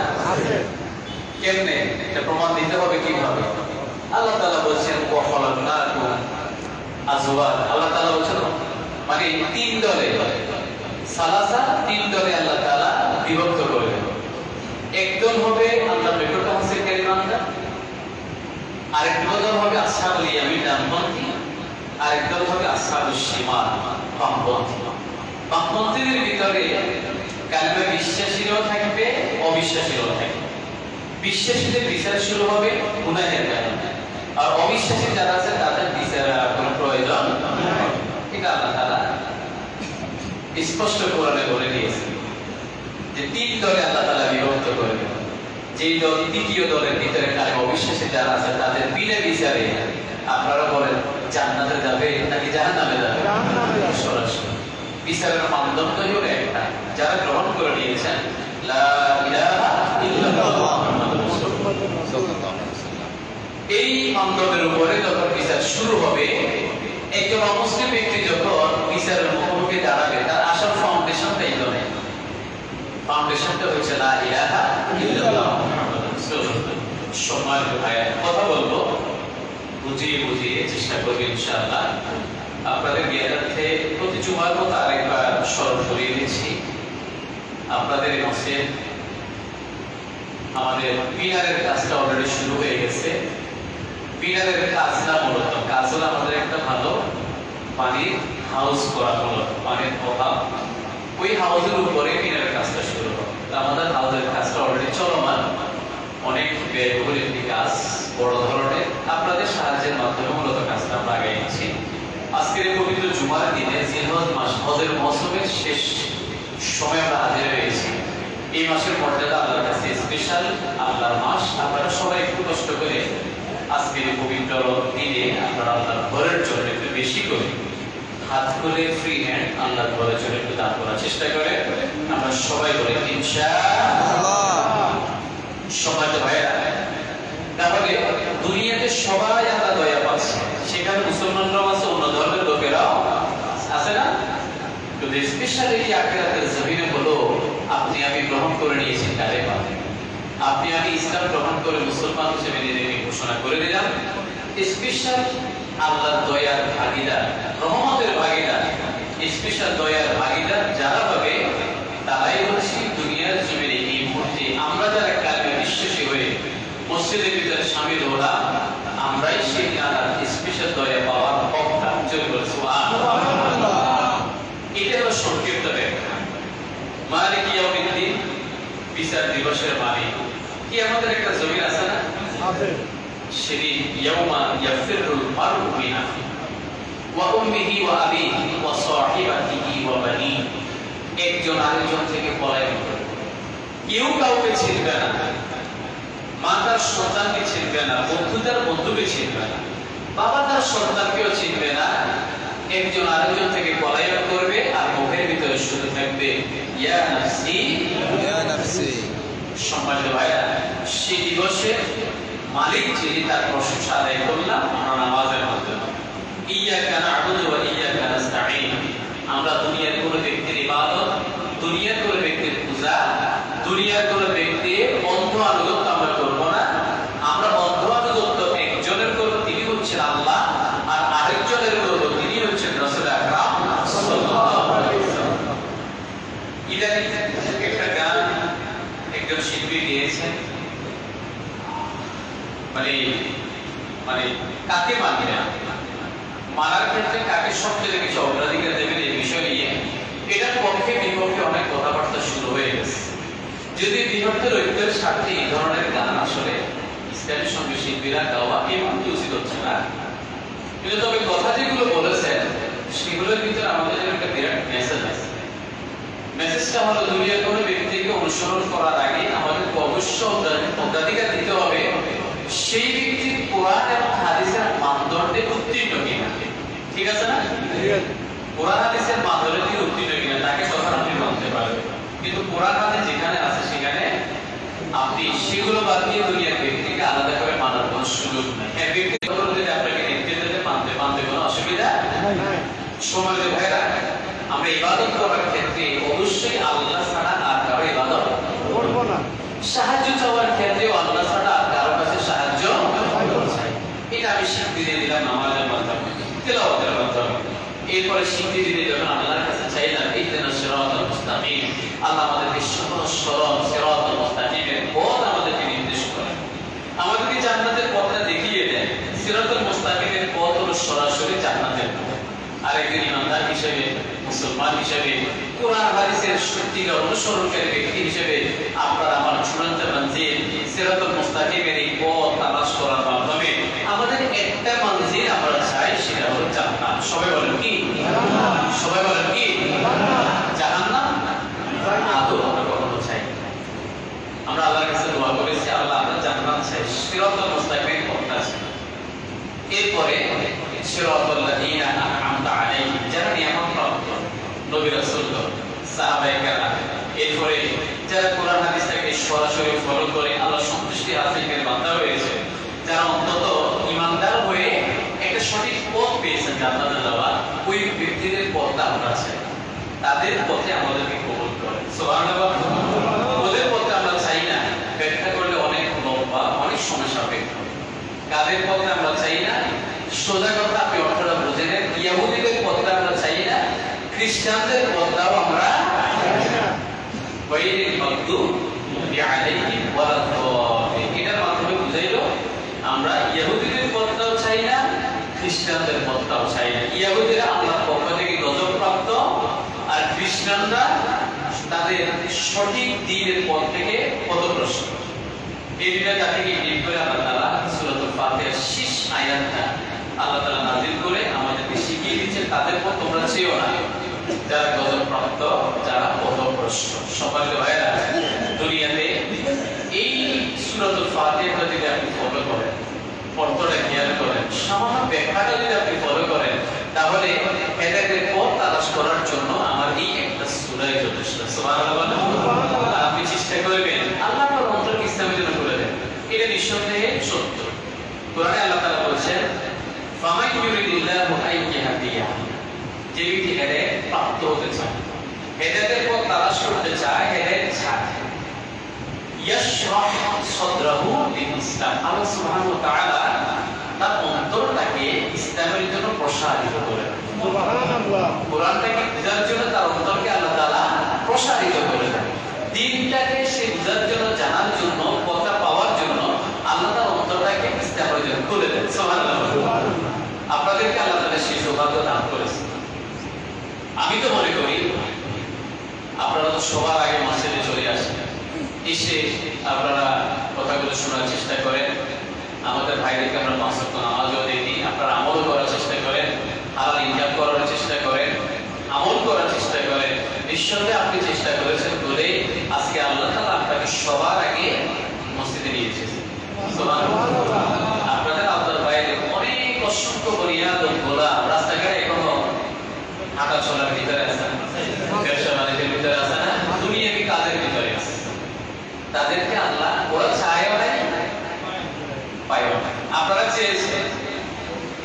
কেমনে এটা প্রমাণ দিতে হবে? কিভাবে? আল্লাহ তাআলা বলছেন ওয়া খালাকনাকুম আজওয়াজ। আল্লাহ তাআলা বলছেন মানে তিন দলে, সালাসা, তিন দলে আল্লাহ তাআলা বিভক্ত করবেন। একদল হবে আল্লাহ নিকট হাসিলকারী বান্দা, আরেক দল হবে আসহাবুল ইয়ামিন ডানপন্থী, আরেক দল হবে আসহাবুশ শিমাল বামপন্থী। বামপন্থীদের ভিতরে কালেমা বিশ্বাসীরাও থাকবে, অবিশ্বাসীরাও থাকবে। বিশ্বাসীদের বিচার শুরু হবে গুনাহের কারণে, আর অবিশ্বাসী যারা আছে তাদের বিচারের কোনো প্রয়োজন নেই। এটা আল্লাহ তাআলা স্পষ্ট কোরআনে বলে দিয়েছেন যে তিন দলে আল্লাহ তাআলা বিভক্ত করবেন। যেই দল, তৃতীয় দলের ভিতরে কালেমা অবিশ্বাসী যারা আছে তাদের বিনা বিচারে আপনারা বলেন জান্নাতে যাবে নাকি জাহান্নামে যাবে? সরাসরি বিচারের মানদণ্ড হলো একটা, যারা গ্রহণ করে নিয়েছেন লা ইলাহা ইল্লাল্লাহ মুহাম্মাদুর রাসূলুল্লাহ, এই মানদণ্ডের উপরে যখন বিচার শুরু হবে, একজন অমুসলিম ব্যক্তি যখন বিচারের মুখোমুখি দাঁড়াবে, তার আসল ফাউন্ডেশনটা এই নয়। ফাউন্ডেশনটা হচ্ছে লা ইলাহা ইল্লাল্লাহ মুহাম্মাদুর রাসূলুল্লাহ। সম্মানিত ভাইরা, কথা বলবো বুঝিয়ে চেষ্টা করবো ইনশাআল্লাহ। আপনাদের জ্ঞানার্থে প্রতি জুমার মতো আরেকবার স্মরণ করিয়ে দিচ্ছি, আপনাদের মসজিদ আমাদের পিলারের কাজটা অলরেডি শুরু হয়ে গেছে। পিলারের কাজ না, মূলত কাজ হলো আমাদের একটা ভালো পানির হাউস করা হলো, পানির অভাব, ওই হাউসের উপরে পিলারের কাজটা শুরু হবে। আমাদের হাউসের কাজটা অলরেডি চলমান, অনেক ব্যয়বহুল একটি কাজ, বড় ধরনের। আপনাদের সাহায্যের মাধ্যমে মূলত কাজটা আমরা আগে নিচ্ছি। আজকের পবিত্র জুমার দিনে জিলহজ মাস, হজের মৌসুমের শেষ সময় আমরা হাজির হয়েছি। এই মাসের মর্যাদা আল্লাহর কাছে স্পেশাল, আল্লাহর মাস। আপনারা সবাই একটু কষ্ট করে আজকের পবিত্র দিনে আপনারা আল্লাহর ঘরের জন্য একটু বেশি করে হাত খুলে ফ্রি হ্যান্ড আল্লাহর ঘরের জন্য একটু দান করার চেষ্টা করে। আমরা সবাই বলি ইনশাআল্লাহ। সবাই তো ভাইরা, তাহলে দুনিয়াতে সবাই আল্লাহ দয়া পাচ্ছে, সেখানে মুসলমানরাও আছে, অন্য ধর্মের লোকেরাও আছে না? কিন্তু স্পেশালি আখিরাতের জমিনে হলো আপনি আমি গ্রহণ করে নিয়েছেন কালে পাবে, আপনি আমি ইসলাম গ্রহণ করে মুসলমান হিসেবে নিজেকে ঘোষণা করে দিলাম। স্পেশাল আল্লাহর দয়ার ভাগীদার, রহমতের ভাগীদার, স্পেশাল দয়ার ভাগীদার যারা হবে তারাই হচ্ছে দুনিয়ার জমিনে এই মুহূর্তে আমরা যারা কালবে বিশ্বাসী হয়ে মসজিদের ভিতরে শামিল হলাম, আমরাই সেই আল্লাহর স্পেশাল দয়া পাওয়ার হকটা অর্জন করেছি। সুবহানাল্লাহ। এটা হলো সংক্ষিপ্ত ব্যাখ্যা। মালিক ইয়াউমিদ্দিন, বিচার দিবসের মালিক। কি আমাদের একটা জমিন আছে না? আছে। সেদিন ইয়াউমা ইয়াফিরুল মারউ মিন আখিহি ওয়া উম্মিহি ওয়া আবিহি ওয়া সাহিবাতিহি ওয়া বানিহি। একজন আরেকজন থেকে পলায়ন করবে, কেউ কাউকে চিনবে না, মা তার সন্তানকে চিনবে না, বন্ধু তার বন্ধুকে চিনবে না, বাবা তার সন্তানকেও চিনবে না। একজন আরেকজন থেকে পলায়ন করবে আর মুখের ভিতরে শুধু থাকবে ইয়া নাফসি ইয়া নাফসি। সম্মানিত ভাইরা, সেই দিবসে মালিক যিনি তার প্রশংসা আদায় করলাম আমরা নামাজের মাধ্যমে। ইয়্যাকা না'বুদু ওয়া ইয়্যাকা নাস্তাঈন। আমরা দুনিয়ার কোনো ব্যক্তির ইবাদত, দুনিয়ার কোনো ব্যক্তির পূজা, দুনিয়ার কোনো ব্যক্তির বন্ধ আনুগত্য আমরা করব না। আমরা বন্ধ আনুগত্য একজনের করব, তিনি হচ্ছেন আল্লাহ, আর আরেকজনের করব, তিনি হচ্ছেন রাসূল আকরাম সাল্লাল্লাহু আলাইহি ওয়াসাল্লাম। ইদানিং একটা গান একজন শিল্পী গেয়েছেন, মানে কাকে মানবে, মানার ক্ষেত্রে কাকে সবচেয়ে বেশি অগ্রাধিকার দেবেন এই বিষয় নিয়ে এটার পক্ষে বিপক্ষে অনেক কথাবার্তা শুরু হয়ে গেছে। যদি বৃহত্তর ঐক্যের স্বার্থে এই ধরনের গান আসলে ইসলামী সঙ্গীত শিল্পীরা গাওয়া এমনকি উচিত হচ্ছে না, কিন্তু তবে কথা যেগুলো বলেছেন সেগুলোর ভিতরে আমাদের একটা বিরাট মেসেজ আছে। মেসেজটা হলো দুনিয়ার কোনো ব্যক্তিকে অনুসরণ করার আগে আমাদেরকে অবশ্যই অগ্রাধিকার দিতে হবে সেই ব্যক্তি কোরআন এবং হাদিসের মানদণ্ডে উত্তীর্ণ কিনা। ঠিক আছে না? কোরআন হাদিসের মানদণ্ডে উত্তীর্ণ কিনা তাকে তখন আপনি মানতে পারবেন। কিন্তু কোরআন হাদিস যেখানে আছে সেখানে আপনি সেগুলো বাদ দিয়ে দুনিয়ার ব্যক্তিকে আলাদা করে মানার কোনো সুযোগ নাই। হ্যাঁ, ব্যক্তিগত যদি আপনাকে নির্দেশে মানতে কোনো অসুবিধা নাই। সময় ভাইরা, আমরা ইবাদত করার ক্ষেত্রে অবশ্যই আল্লাহ ছাড়া আর কারো ইবাদত করব না। সাহায্য চাওয়ার ক্ষেত্রেও আল্লাহ ছাড়া আর কারো কাছে সাহায্য চাই। এটা আমি স্বীকৃতি দিয়ে দিলাম নামাজের মাধ্যমে, তেলাওয়াতের মাধ্যমে। এরপরে স্বীকৃতি দিয়ে যখন আল্লাহর কাছে চাইলাম ইহদিনাস সিরাতাল মুস্তাকিম, আল্লাহ আমাদেরকে সহজ সরল সিরাতাল মুস্তাকিমের পথ আমাদেরকে নির্দেশ করেন, আমাদেরকে জান্নাতের পথটা দেখিয়ে দেন। সিরাতাল মুস্তাকিমের পথ হলো সরাসরি জান্নাতের পথ। আরেকজন ইমানদার হিসেবে, মুসলমান হিসেবে, কোরআন হাদিসের সত্যিকার অনুসরণকারী ব্যক্তি হিসেবে আপনার আমার চূড়ান্ত মঞ্জিল সিরাতুল মুস্তাকিমের এই পথ তালাশ করার মাধ্যমে আমাদের একটা মঞ্জিল আমরা চাই, সেটা হলো জান্নাত। সবাই বলেন কি? সবাই বলেন কি? জাহান্নাম আদৌ আমরা কখনো চাই না। আমরা আল্লাহর কাছে দোয়া করেছি, আল্লাহ আমরা জান্নাত চাই, সিরাতুল মুস্তাকিমের পথটা চাই। এরপরে সিরাতাল লাযীনা আন'আমতা আলাইহিম, যারা নিয়ামতপ্রাপ্ত নবী রাসূলগণ, সাহাবায়ে কেরাম, এরপরে যারা কোরআন হাদিসটাকে সরাসরি ফলো করে আল্লাহ সন্তুষ্টি হাসিলের বান্দা হয়েছে, যারা অন্তত ঈমানদার হয়ে একটা সঠিক পথ পেয়েছেন জান্নাতে যাওয়ার, ওই ব্যক্তিদের পথটা আমরা চাই। তাদের পথে আমাদেরকে কবুল করেন। সুবহানাল্লাহ। ওদের পথে আমরা চাই না, ব্যাখ্যা করলে অনেক লম্বা, অনেক সময় সাপেক্ষ। কাদের পথে আমরা চাই না? সোজা কথা আপনি অর্থটা বুঝে নেন। ইহুদিদের পথটা আমরা চাই না, খ্রিস্টানদের পথটাও আমরা চাই না। ওয়াইলিল মাগদুবি আলাইহিম ওয়ালাদ-দাল্লিন, এটার মাধ্যমে বুঝাইলো আমরা ইহুদিদের পথটাও চাই না, খ্রিস্টানদের পথটাও চাই না। ইহুদিরা আল্লাহর পক্ষ থেকে গজবপ্রাপ্ত, আর খ্রিস্টানরা তাদের সঠিক দ্বীনের পথ থেকে পথভ্রষ্ট। এই দুইটা জাতিকে নিয়ে করে আল্লাহ তাআলা সূরাতুল ফাতিহার শেষ আয়াতটা আল্লাহ তাআলা নাযিল করে আমাদেরকে শিখিয়ে দিচ্ছেন তাদের পথ তোমরা চেয়েও না, যারা গজবপ্রাপ্ত, যারা পথভ্রষ্ট। আদর্শ। সম্মানিত ভাইরা, দুনিয়াতে এই সূরাতুল ফাতিহা যদি আপনি ফলো করেন, পড়তে খেয়াল করেন, সামান্য ব্যাখ্যাটা যদি আপনি ফলো করেন, তাহলে হেদায়েতের পথ তালাশ করার জন্য আমার এই একটা সূরাই যথেষ্ট। সুবহানাল্লাহ। আপনি চেষ্টা করবেন আল্লাহ আপনার অন্তরকে ইসলামের জন্য করে দেন, এটা নিঃসন্দেহে সত্য। কোরআনে আল্লাহ তাআলা বলেছেন, ফামান ইউরিদিল্লাহু আন ইয়াহদিয়াহু, যে ব্যক্তি হেদায়েত প্রাপ্ত হতে চায়, হেদায়েতের পথ তালাশ করতে চায়, হেদায়েত চায়, ইয়াশরাহ সাদরাহু লিল ইসলাম, আল্লাহ সুবহানাহু ওয়া তাআলা তার অন্তরটাকে ইসলামের জন্য প্রসারিত করে দেন। সুবহানাল্লাহ। কোরআনটাকে বোঝার জন্য তার অন্তরকে আল্লাহ তাআলা প্রসারিত করে দেন। দ্বীনটাকে সে বোঝার জন্য, জানার জন্য, কথা পাওয়ার জন্য আল্লাহ তার অন্তরটাকে ইসলামের জন্য খুলে দেন। সুবহানাল্লাহ। আপনাদেরকে আল্লাহ তাআলা সেই সৌভাগ্য দান করেছেন। আমি তো মনে করি আপনারা তো সবার আগে মসজিদে চলে আসেন, এসে আপনারা কথাগুলো শোনার চেষ্টা করেন, আমাদের ভাইদেরকে আমরা ৫ ওয়াক্ত নামাজও দেখি, আপনারা আমল করার চেষ্টা করেন, হালাল ইনকাম করার চেষ্টা করেন, আমল করার চেষ্টা করেন। নিঃসন্দেহে আপনি চেষ্টা করেছেন বলে আজকে আল্লাহ তাআলা আপনাকে সবার আগে মসজিদে নিয়ে এসেছেন। সুবহানাল্লাহ। আপনাদের আল্লাহর বাইরে অনেক অসংখ্য বনিয়াদম গোলাম রাস্তাঘাটে এখনো হাঁটা চলার ভিতরে আছে, ব্যবসা বাণিজ্যের ভিতরে আছে না, দুনিয়াবি কাজের ভিতরে আছে। তাদেরকে আল্লাহ ওরা চায়ও নাই, পায়ও নাই। আপনারা চেয়েছেন,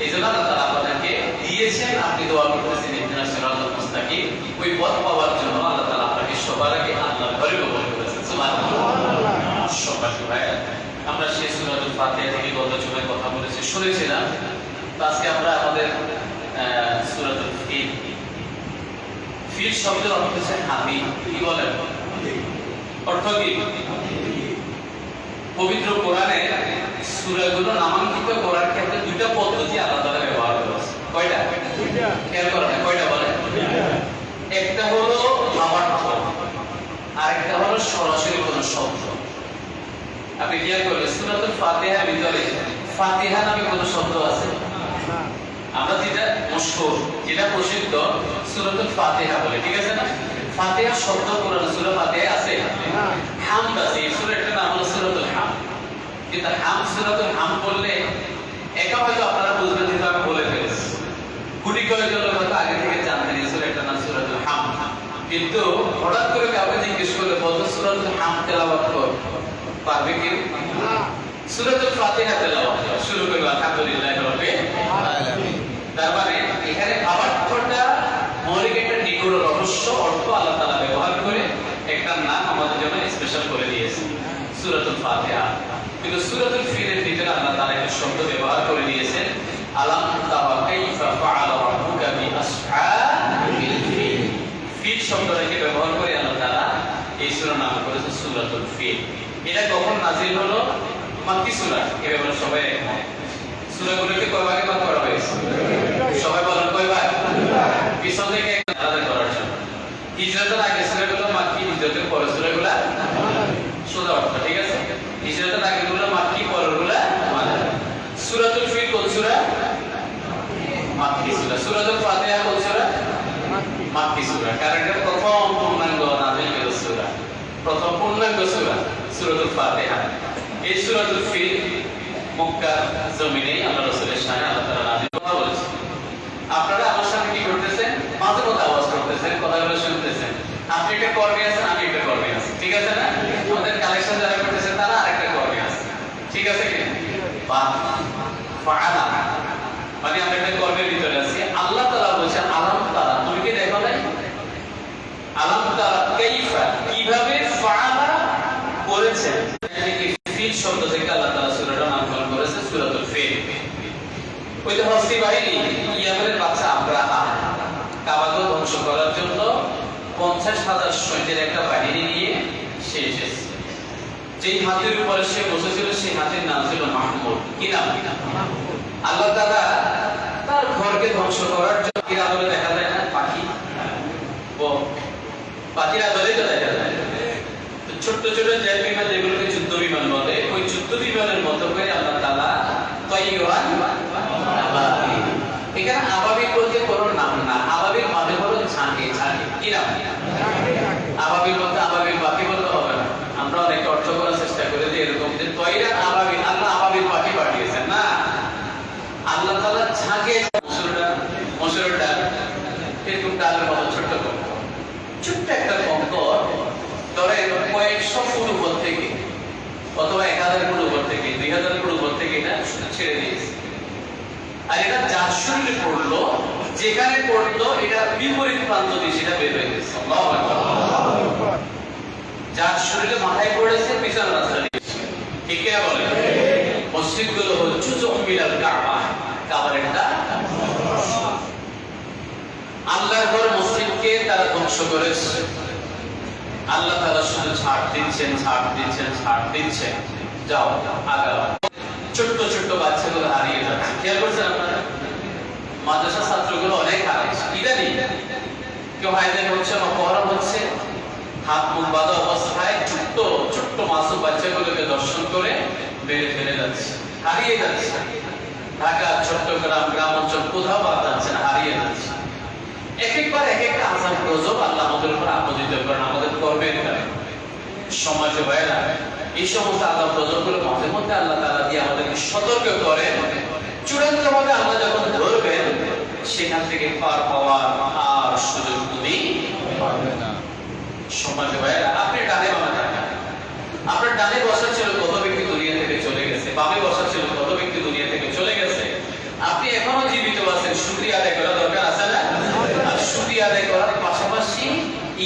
এই জন্য আল্লাহ তাআলা আপনাদেরকে দিয়েছেন। আপনি দোয়া করতেছেন ইহদিনাস সিরাতাল মুস্তাকিম, ওই পথ পাওয়ার জন্য আল্লাহ তাআলা আপনাকে সবার আগে আল্লাহর ঘরে কবুল করেছেন। সুবহানাল্লাহ। সম্মানিত ভাইরা, আমরা সেই সূরাতুল ফাতিহা থেকে গত জুমায় কথা বলেছি, শুনেছিলাম। আজকে আমরা আমাদের সূরাতুল ফিল, ফিল শব্দের অর্থ হচ্ছে হাতি। কি বলেন? অর্থ কি? পবিত্র কোরআনে সূরাগুলো নামাঙ্কিত করার ক্ষেত্রে দুইটা পদ্ধতি আল্লাহ তাআলা ব্যবহার করেছে। কয়টা? দুইটা। খেয়াল করেন, কয়টা বলেন? দুইটা। একটা হলো ভাবার্থ, আরেকটা হলো সরাসরি কোনো শব্দ। আপনি খেয়াল করলে সূরাতুল ফাতিহার ভিতরে ফাতিহা নামে কোনো শব্দ আছে? আমরা যেটা মশহুর, যেটা প্রসিদ্ধ, সূরাতুল ফাতিহা বলে, ঠিক আছে না? ফাতিহা শব্দ কোরআন সূরা ফাতিহা আছে? হামদ আছে, এই সূরাটার নাম হলো সূরাতুল হামদ। কিন্তু হামদ, সূরাতুল হামদ বললে একা হয়তো আপনারা বুঝবেন, কিন্তু আমি বলে ফেলেছি। কোটি কয়েকজন লোক হয়তো আগে থেকে জানতেন এই সূরাটার নাম সূরাতুল হামদ, কিন্তু হঠাৎ করে কাউকে জিজ্ঞেস করলে বলতো সূরাতুল হামদ তেলাওয়াত কর, পারবে কেউ? সূরাতুল ফাতিহা তেলাওয়াত শুরু করবে আলহামদুলিল্লাহি রাব্বিল আলামিন। তার মানে এখানে ভাবার্থটা মৌলিক একটা নিগূঢ় রহস্য অর্থ আল্লাহ তাআলা ব্যবহার করে একটা নাম আমাদের জন্য স্পেশাল করে দিয়েছেন, সূরাতুল ফাতিহা। কিন্তু সূরাতুল ফিলের ভিতরে আল্লাহ তাআলা একটা শব্দ ব্যবহার করে দিয়েছেন, আলাম তারা কাইফা ফাআলা রাব্বুকা বিআসহাবিল ফিল। ফিল শব্দটাকে ব্যবহার করে আল্লাহ তাআলা এই সূরার নাম করেছেন সূরাতুল ফিল। এটা কখন নাযিল হলো? মাক্কি সূরা। এই ব্যাপারে সবাই একমত। সূরাগুলোকে কয় ভাগে ভাগ করা হয়েছে? সবাই বলেন কয় ভাগ? পিছন থেকে আলাদা করার জন্য। হিজরতের আগে সূরাগুলো মাক্কি, হিজরতের পরে সূরাগুলো সোজা অর্থ, ঠিক আছে? হিজরতের আগে গুলো মাক্কি, পরেরগুলো মাদানী। সূরাতুল ফিল কোন সূরা? মাক্কি সূরা। সূরাতুল ফাতিহা কোন সূরা? মাক্কি সূরা। কারণ এটা প্রথম পূর্ণাঙ্গ নাযিল করা সূরা, প্রথম পূর্ণাঙ্গ সূরা সূরাতুল ফাতিহা। এই সূরাতুল ফিল মক্কার জমিনে আল্লাহ রাসূলের শানে আল্লাহ তাআলা নাযিল করেছেন। আপনারা আমার সামনে কি করতেছেন? মাঝে মধ্যে আওয়াজ করতেছেন, কথাগুলো শুনতেছেন। আপনি একটা কর্মে আছেন, আমি একটা কর্মে আছি, ঠিক আছে না? আমাদের কালেকশন যারা করতেছেন তারা আরেকটা কর্মে আছে, ঠিক আছে কি? ফাআলা মানে আমরা একটা কর্মের ভিতরে আছি। আল্লাহ তাআলা বলেছেন আলাম তারা, তুমি কি দেখো নাই? আলাম তারা কাইফা, কিভাবে ফাআলা করেছেন। ফিল শব্দ থেকে আল্লাহ তাআলা সূরাটার নামকরণ করেছে সূরাতুল ফিল। ওই যে হস্তি বাহিনী, ইয়ামেনের বাদশা আবরাহা কাবাকে ধ্বংস করার জন্য 50,000 সৈন্যের একটা বাহিনী নিয়ে সে এসেছে। যেই হাতির উপরে সে বসেছিল সেই হাতির নাম ছিল মাহমুদ। কি নাম? আল্লাহ তাআলা তার ঘরকে ধ্বংস করার জন্য কিরা বলে দেখা যায় না? পাখি, ও পাখিরা বলে তো দেখা যায়। ছোট্ট ছোট জেট বিমান, যেগুলোকে যুদ্ধ বিমান বলে, ওই যুদ্ধ বিমানের মতো করে আল্লাহ তাআলা তাইয়ুরান আবাবিল। এখানে আবাবিল বলতে কোনো নাম না, আবাবিল মানে হলো ঝাঁকে, ঝাঁকে। কি নাম? আবাবিল অথবা 1000 ফুট উপর থেকে 2000 ফুট উপর থেকে এটা ছেড়ে দিয়েছে। আর এটা যার শরীরে পড়লো, যেখানে পড়লো এটা বিপরীত প্রান্ত দিয়ে সেটা বের হয়ে গেছে। আল্লাহু আকবার। যার শরীরে মাথায় পড়েছে পিছন রাস্তা দিয়ে, ঠিক কিনা বলেন? মসজিদগুলো হল জুজুম মিনাল কাবা, কাবার একটা আল্লাহর ঘর মসজিদকে তারা ধ্বংস করেছে। আল্লাহ তাআলা শুধু ছাড় দিচ্ছেন, ছাড় দিচ্ছেন, ছাড় দিচ্ছেন, যাও আগাও। ছোট্ট ছোট্ট বাচ্চাগুলো হারিয়ে যাচ্ছে, খেয়াল করছেন আপনারা? মাদ্রাসা ছাত্রগুলো অনেক হারাচ্ছে। ইদানি কেউ হায়দানি হচ্ছে, মহরম হচ্ছে, হাত মুখ বাঁধা অবস্থায় ছোট্ট ছোট্ট মাসুম বাচ্চাগুলোকে দর্শন করে বেড়ে ফেলে যাচ্ছে, হারিয়ে যাচ্ছে। ঢাকা, চট্টগ্রাম, গ্রাম অঞ্চল কোথাও বাদ যাচ্ছে না, হারিয়ে যাচ্ছে। এক একবার এক একটা আযাব গজব আল্লাহ আমাদের উপর আপতিত করেন, আমাদের কর্মের কারণে। সমাজে ভাইরা এই সমস্ত আযাব গজবগুলো মাঝে মধ্যে আল্লাহ তাআলা দিয়ে আমাদেরকে সতর্ক করেন। চূড়ান্ত ভাবে আল্লাহ যখন ধরবেন, সেখান থেকে পার পাওয়ার আর সুযোগ তুমি পাবে না। সমাজে ভাইরা আপনি ডানে বামে তাকান, আপনার ডানে বসা ছিল কত ব্যক্তি দুনিয়া থেকে চলে গেছে, বামে বসা ছিল কত ব্যক্তি দুনিয়া থেকে চলে গেছে। আপনি এখনো জীবিত আছেন, শুকরিয়া আদায় করা দরকার আছে না? আর শুকরিয়া আদায় করার পাশাপাশি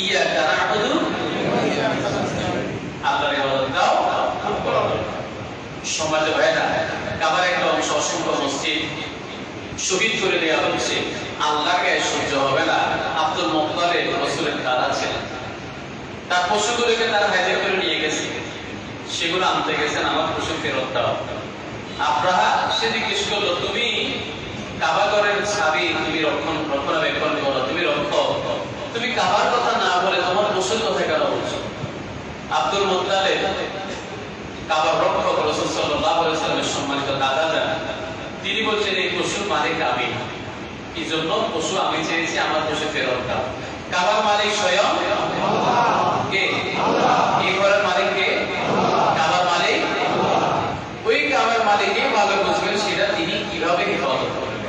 ইয়াকা না'বুদু আল্লাহর ইবাদতটাও করা দরকার। সমাজে ভাইরা কাবার একটা অংশ, অসংখ্য মসজিদ শহীদ করে দেওয়া হচ্ছে। আল্লাহকে সহ্য হবে না। আব্দুল মুত্তালিব রাসূলের দাদা ছিলেন, তার পশুগুলোকে তারা হাইজ্যাক করে নিয়ে গেছে, সেগুলো আনতে গেছেন, আমার পশু ফেরত দাও। আব্রাহা সে জিজ্ঞেস করলো, তুমি কাবা ঘরের ছাবি, তুমি রক্ষণাবেক্ষণ করো, তুমি রক্ষক, তুমি কাবার কথা না বলে তোমার পশুর কথা কেন বলছো? আব্দুল মুত্তালিব কাবার রক্ষক, রাসূল সাল্লাল্লাহু আলাইহি ওয়াসাল্লামের সম্মানিত দাদা যান, তিনি বলছেন এই পশুর মালিক আমি, কি জন্য? পশু আমি চেয়েছি, আমার পশু ফেরত দাও। কাবার মালিক স্বয়ং কে? এই ঘরের মালিক কে? কাবার মালিক। ওই কাবার মালিককে ভালো বুঝবেন সেটা তিনি কিভাবে হেফাজত করবেন।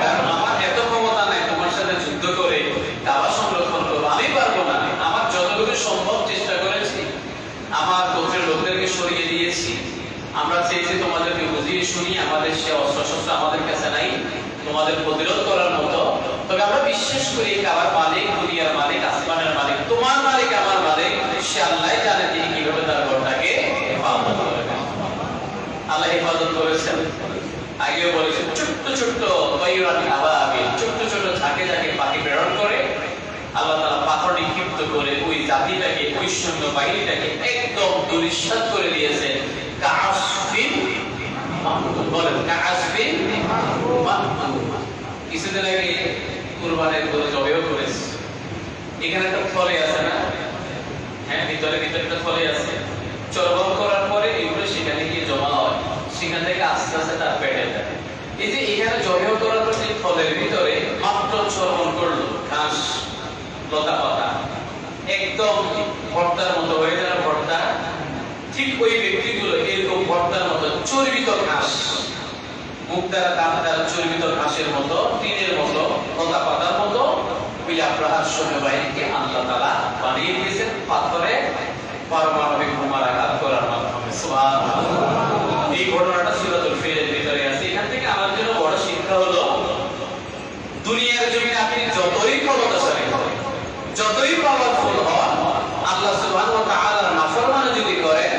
কারণ আমার এত ক্ষমতা নাই তোমার সাথে যুদ্ধ করে কাবা সংরক্ষণ করবো, আমি পারবো না। আমার যতটুকু সম্ভব চেষ্টা করেছি, আমার গোত্রের লোকদেরকে সরিয়ে দিয়েছি। আমরা চেয়েছি তোমাদেরকে বুঝিয়ে শুনি, আমাদের সে অস্ত্র আমাদের কাছে নাই তোমাদের প্রতিরোধ করার মতো। তবে আমরা বিশ্বাস করি কাবার মালিক, দুনিয়ার মালিক, আসমানের মালিক, তোমার মালিক, আমার মালিক, সে আল্লাহ জানে তিনি কিভাবে তার ঘরটাকে হেফাজত করবেন। আল্লাহ হেফাজত করেছেন। আগেও বলেছেন ছোট্ট ছোট্ট বাইরান আবাবিল, ছোট্ট ছোট্ট ঝাঁকে ঝাঁকে পাখি প্রেরণ করে আল্লাহ তাআলা পাথর নিক্ষিপ্ত করে ওই জাতিটাকে, ওই সৈন্য বাহিনীটাকে একদম দুলিশাত করে দিয়েছেন। কাআসফিন মাহমুদ, বলেন কাআসফিন মাহমুদ। কিছুদিন আগে কুরবানের গরু জবাই করেছে, এখানে একটা ফলে আছে না? হ্যাঁ, ভিতরে একটা ফলে আছে। চর্বণ করার পরে এগুলো সেখানে গিয়ে জমা হয়, সেখান থেকে আস্তে আস্তে তার পেটে যায়। এই যে এখানে জবাই করার পর যে ফলের ভিতরে মাত্র চর্বণ করলো ঘাস, লতা পাতা, একদম ভর্তার মতো হয়ে যাওয়ার ভর্তা। ঠিক ওই ব্যক্তিগুলো এরকম ভর্তার মতো চর্বিত ঘাস, মুখ দ্বারা দাঁত দ্বারা চর্বিত ঘাসের মতো, টিনের মতো, লতা পাতার মতো ওই আব্রাহার সৈন্যবাহিনীকে আল্লাহ তাআলা বানিয়ে দিয়েছেন পাথরে পারমাণবিক বোমার আঘাত করার মাধ্যমে। সুবহানাল্লাহ। এই ঘটনাটা সূরাতুল ফিলের ভিতরে আছে। এখান থেকে আমার জন্য বড় শিক্ষা হলো, দুনিয়ার জমিনে আপনি যতই ক্ষমতাশালী হন, যতই পাওয়ারফুল হন, আল্লাহ সুবহানাহু ওয়া তাআলার নাফরমানি যদি করেন,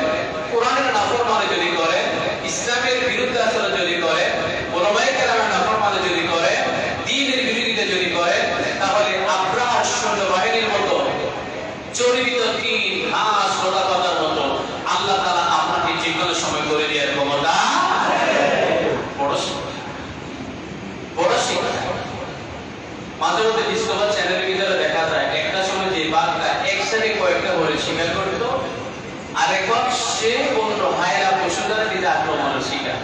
কোরআনের নাফরমানি যদি করেন, ইসলামের বিরুদ্ধে আচরণ যদি করেন, ওলামায়ে কেরামের নাফরমানি যদি করেন, দ্বীনের বিরোধিতা যদি করেন, তাহলে আব্রাহার সৈন্যবাহিনীর মতো চর্বিত টিন, ঘাস, লতা পাতার মতো আল্লাহ তাআলা আপনাকে যে কোনো সময় করে দেওয়ার ক্ষমতা। বড় শিক্ষা। মাঝে মধ্যে ডিসকভার চ্যানেলের ভিতরে দেখা যায় একটা সময় যে বাঘটা একসাথে কয়েকটা হরিণ শিকার করতো, আর এখন সে অন্য হায়রা পশু দ্বারা নিজে আক্রমণের শিকার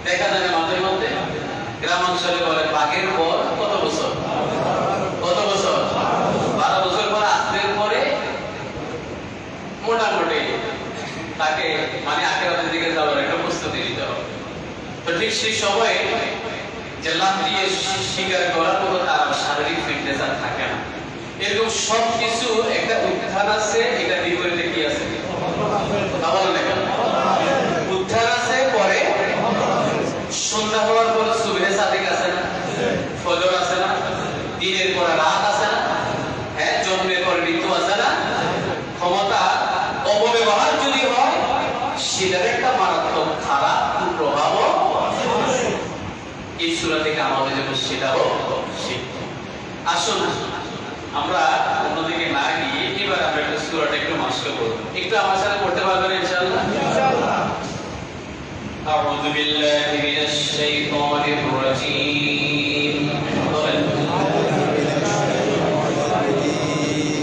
দেখা যায়। মাঝে মধ্যে গ্রামাঞ্চলে বলে বাঘের পর কত বছর, 12 বছর পর আসতের পরে মোটামুটি তাকে মানে আখিরাতের দিকে যাওয়ার একটা প্রস্তুতি নিতে হবে। তো ঠিক সেই সময়ে যে লাভ দিয়ে শিকার করার মতো তার শারীরিক ফিটনেস আর থাকে না। এরকম সবকিছু একটা উত্থান আছে, এটা বিপরীতে কি আছে? কথা বলেন না কেন? সেটার একটা মারাত্মক খারাপ কুপ্রভাব এই সূরা থেকে আমাদের জন্য সেটাও শিক্ষা। আসুন আমরা অন্যদিকে না গিয়ে এবার আমরা একটা সূরাটা একটু মাস্ক করব। একটু আমার সাথে পড়তে পারবেন ইনশাআল্লাহ? ইনশাআল্লাহ। আউযু বিল্লাহি মিনাশ শাইতানির রাজীম।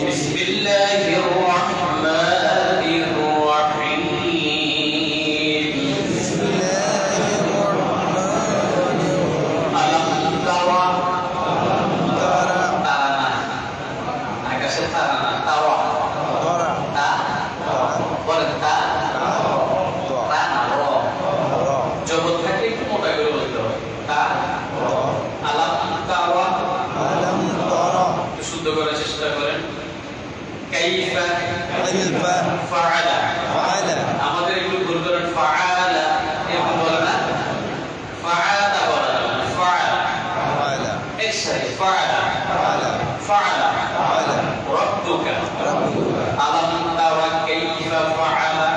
বিসমিল্লাহির রাহমানির রাহিম। আলাম তারা আকাশে তারা না তাওয়া তা বলেন তা তা না র জগৎ থাকলে একটু মোটা করে বলতে হবে তা আলাম তারা একটু শুদ্ধ করার চেষ্টা করেন। কাইফা ফাআলা আমাদের একটু ভুল করেন ফাআলা এরকম বলে না ফাআলা বলা যাবে না ফাআলা একসাথে ফাআলা ফাআলা রব্বুকা আলাম তারা কাইফা ফাআলা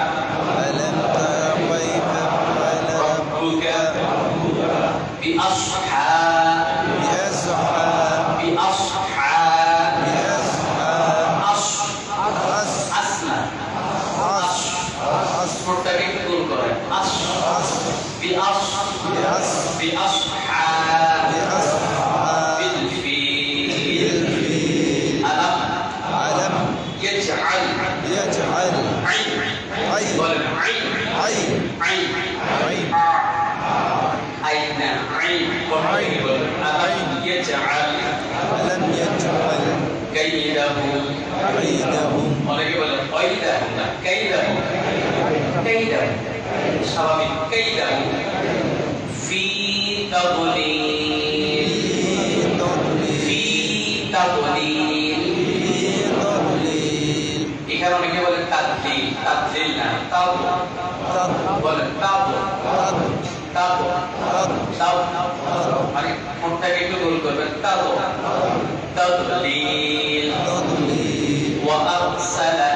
রব্বুকা আসনা ঠোঁটটাকে একটু গোল করেন আলাম ইয়াজআল বলেন আইনা বলেন আলাম ইয়াজআল কাইদাহুম অনেকে বলেন কাইদাহুম না কাইদাহুম স্বাভাবিক কাইদাহুম ফি তাদলিল এখানে অনেকে বলেন তাদলিল না তাও বলেন তাও মানে ঠোঁটটাকে একটু গোল করবেন তাদলিল ওয়া আরসালা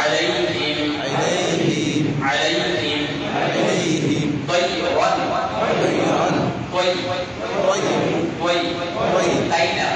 আলাইহিম তাইনা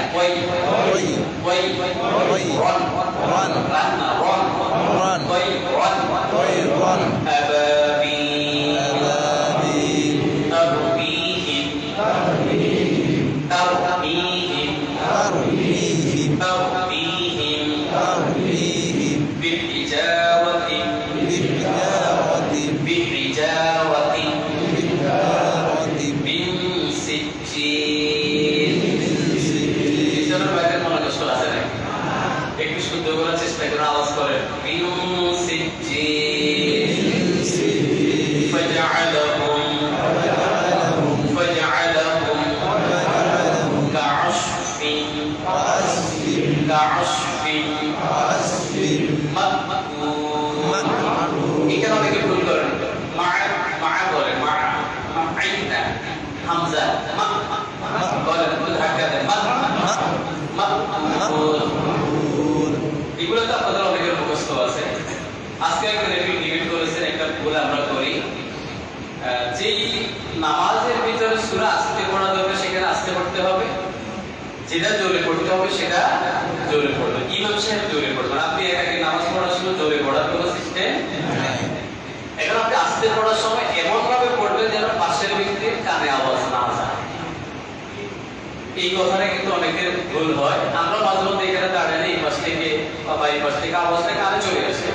একটু শুদ্ধ করার চেষ্টা করে আওয়াজ করেন এখানে অনেকে ভুল করেন মা বলেন হামজা বলেন ধাক্কা দেন এগুলো তো আপনাদের অনেকের মুখস্থ আছে। আজকে একটা ডিবেট করেছেন একটা ভুল আমরা করি যেই নামাজের ভিতরে সূরা আস্তে পড়া যাবে সেখানে আস্তে পড়তে হবে, যেটা জোরে পড়তে হবে সেটা জোরে পড়বে। ইমাম সাহেব জোরে পড়বেন, আপনি একাকে নামাজ পড়ার সময় জোরে পড়ার কোনো সিস্টেম নাই। এখন আপনি আস্তে পড়ার সময় এমন ভাবে পড়বেন যেন পাশের ব্যক্তির কানে আওয়াজ না যায়। এই কথাটা কিন্তু অনেকের ভুল হয়। আমরা মাঝে মধ্যে এখানে দাঁড়িয়ে এই পাশ থেকে বা এই পাশ থেকে আওয়াজটা কানে চলে আসে,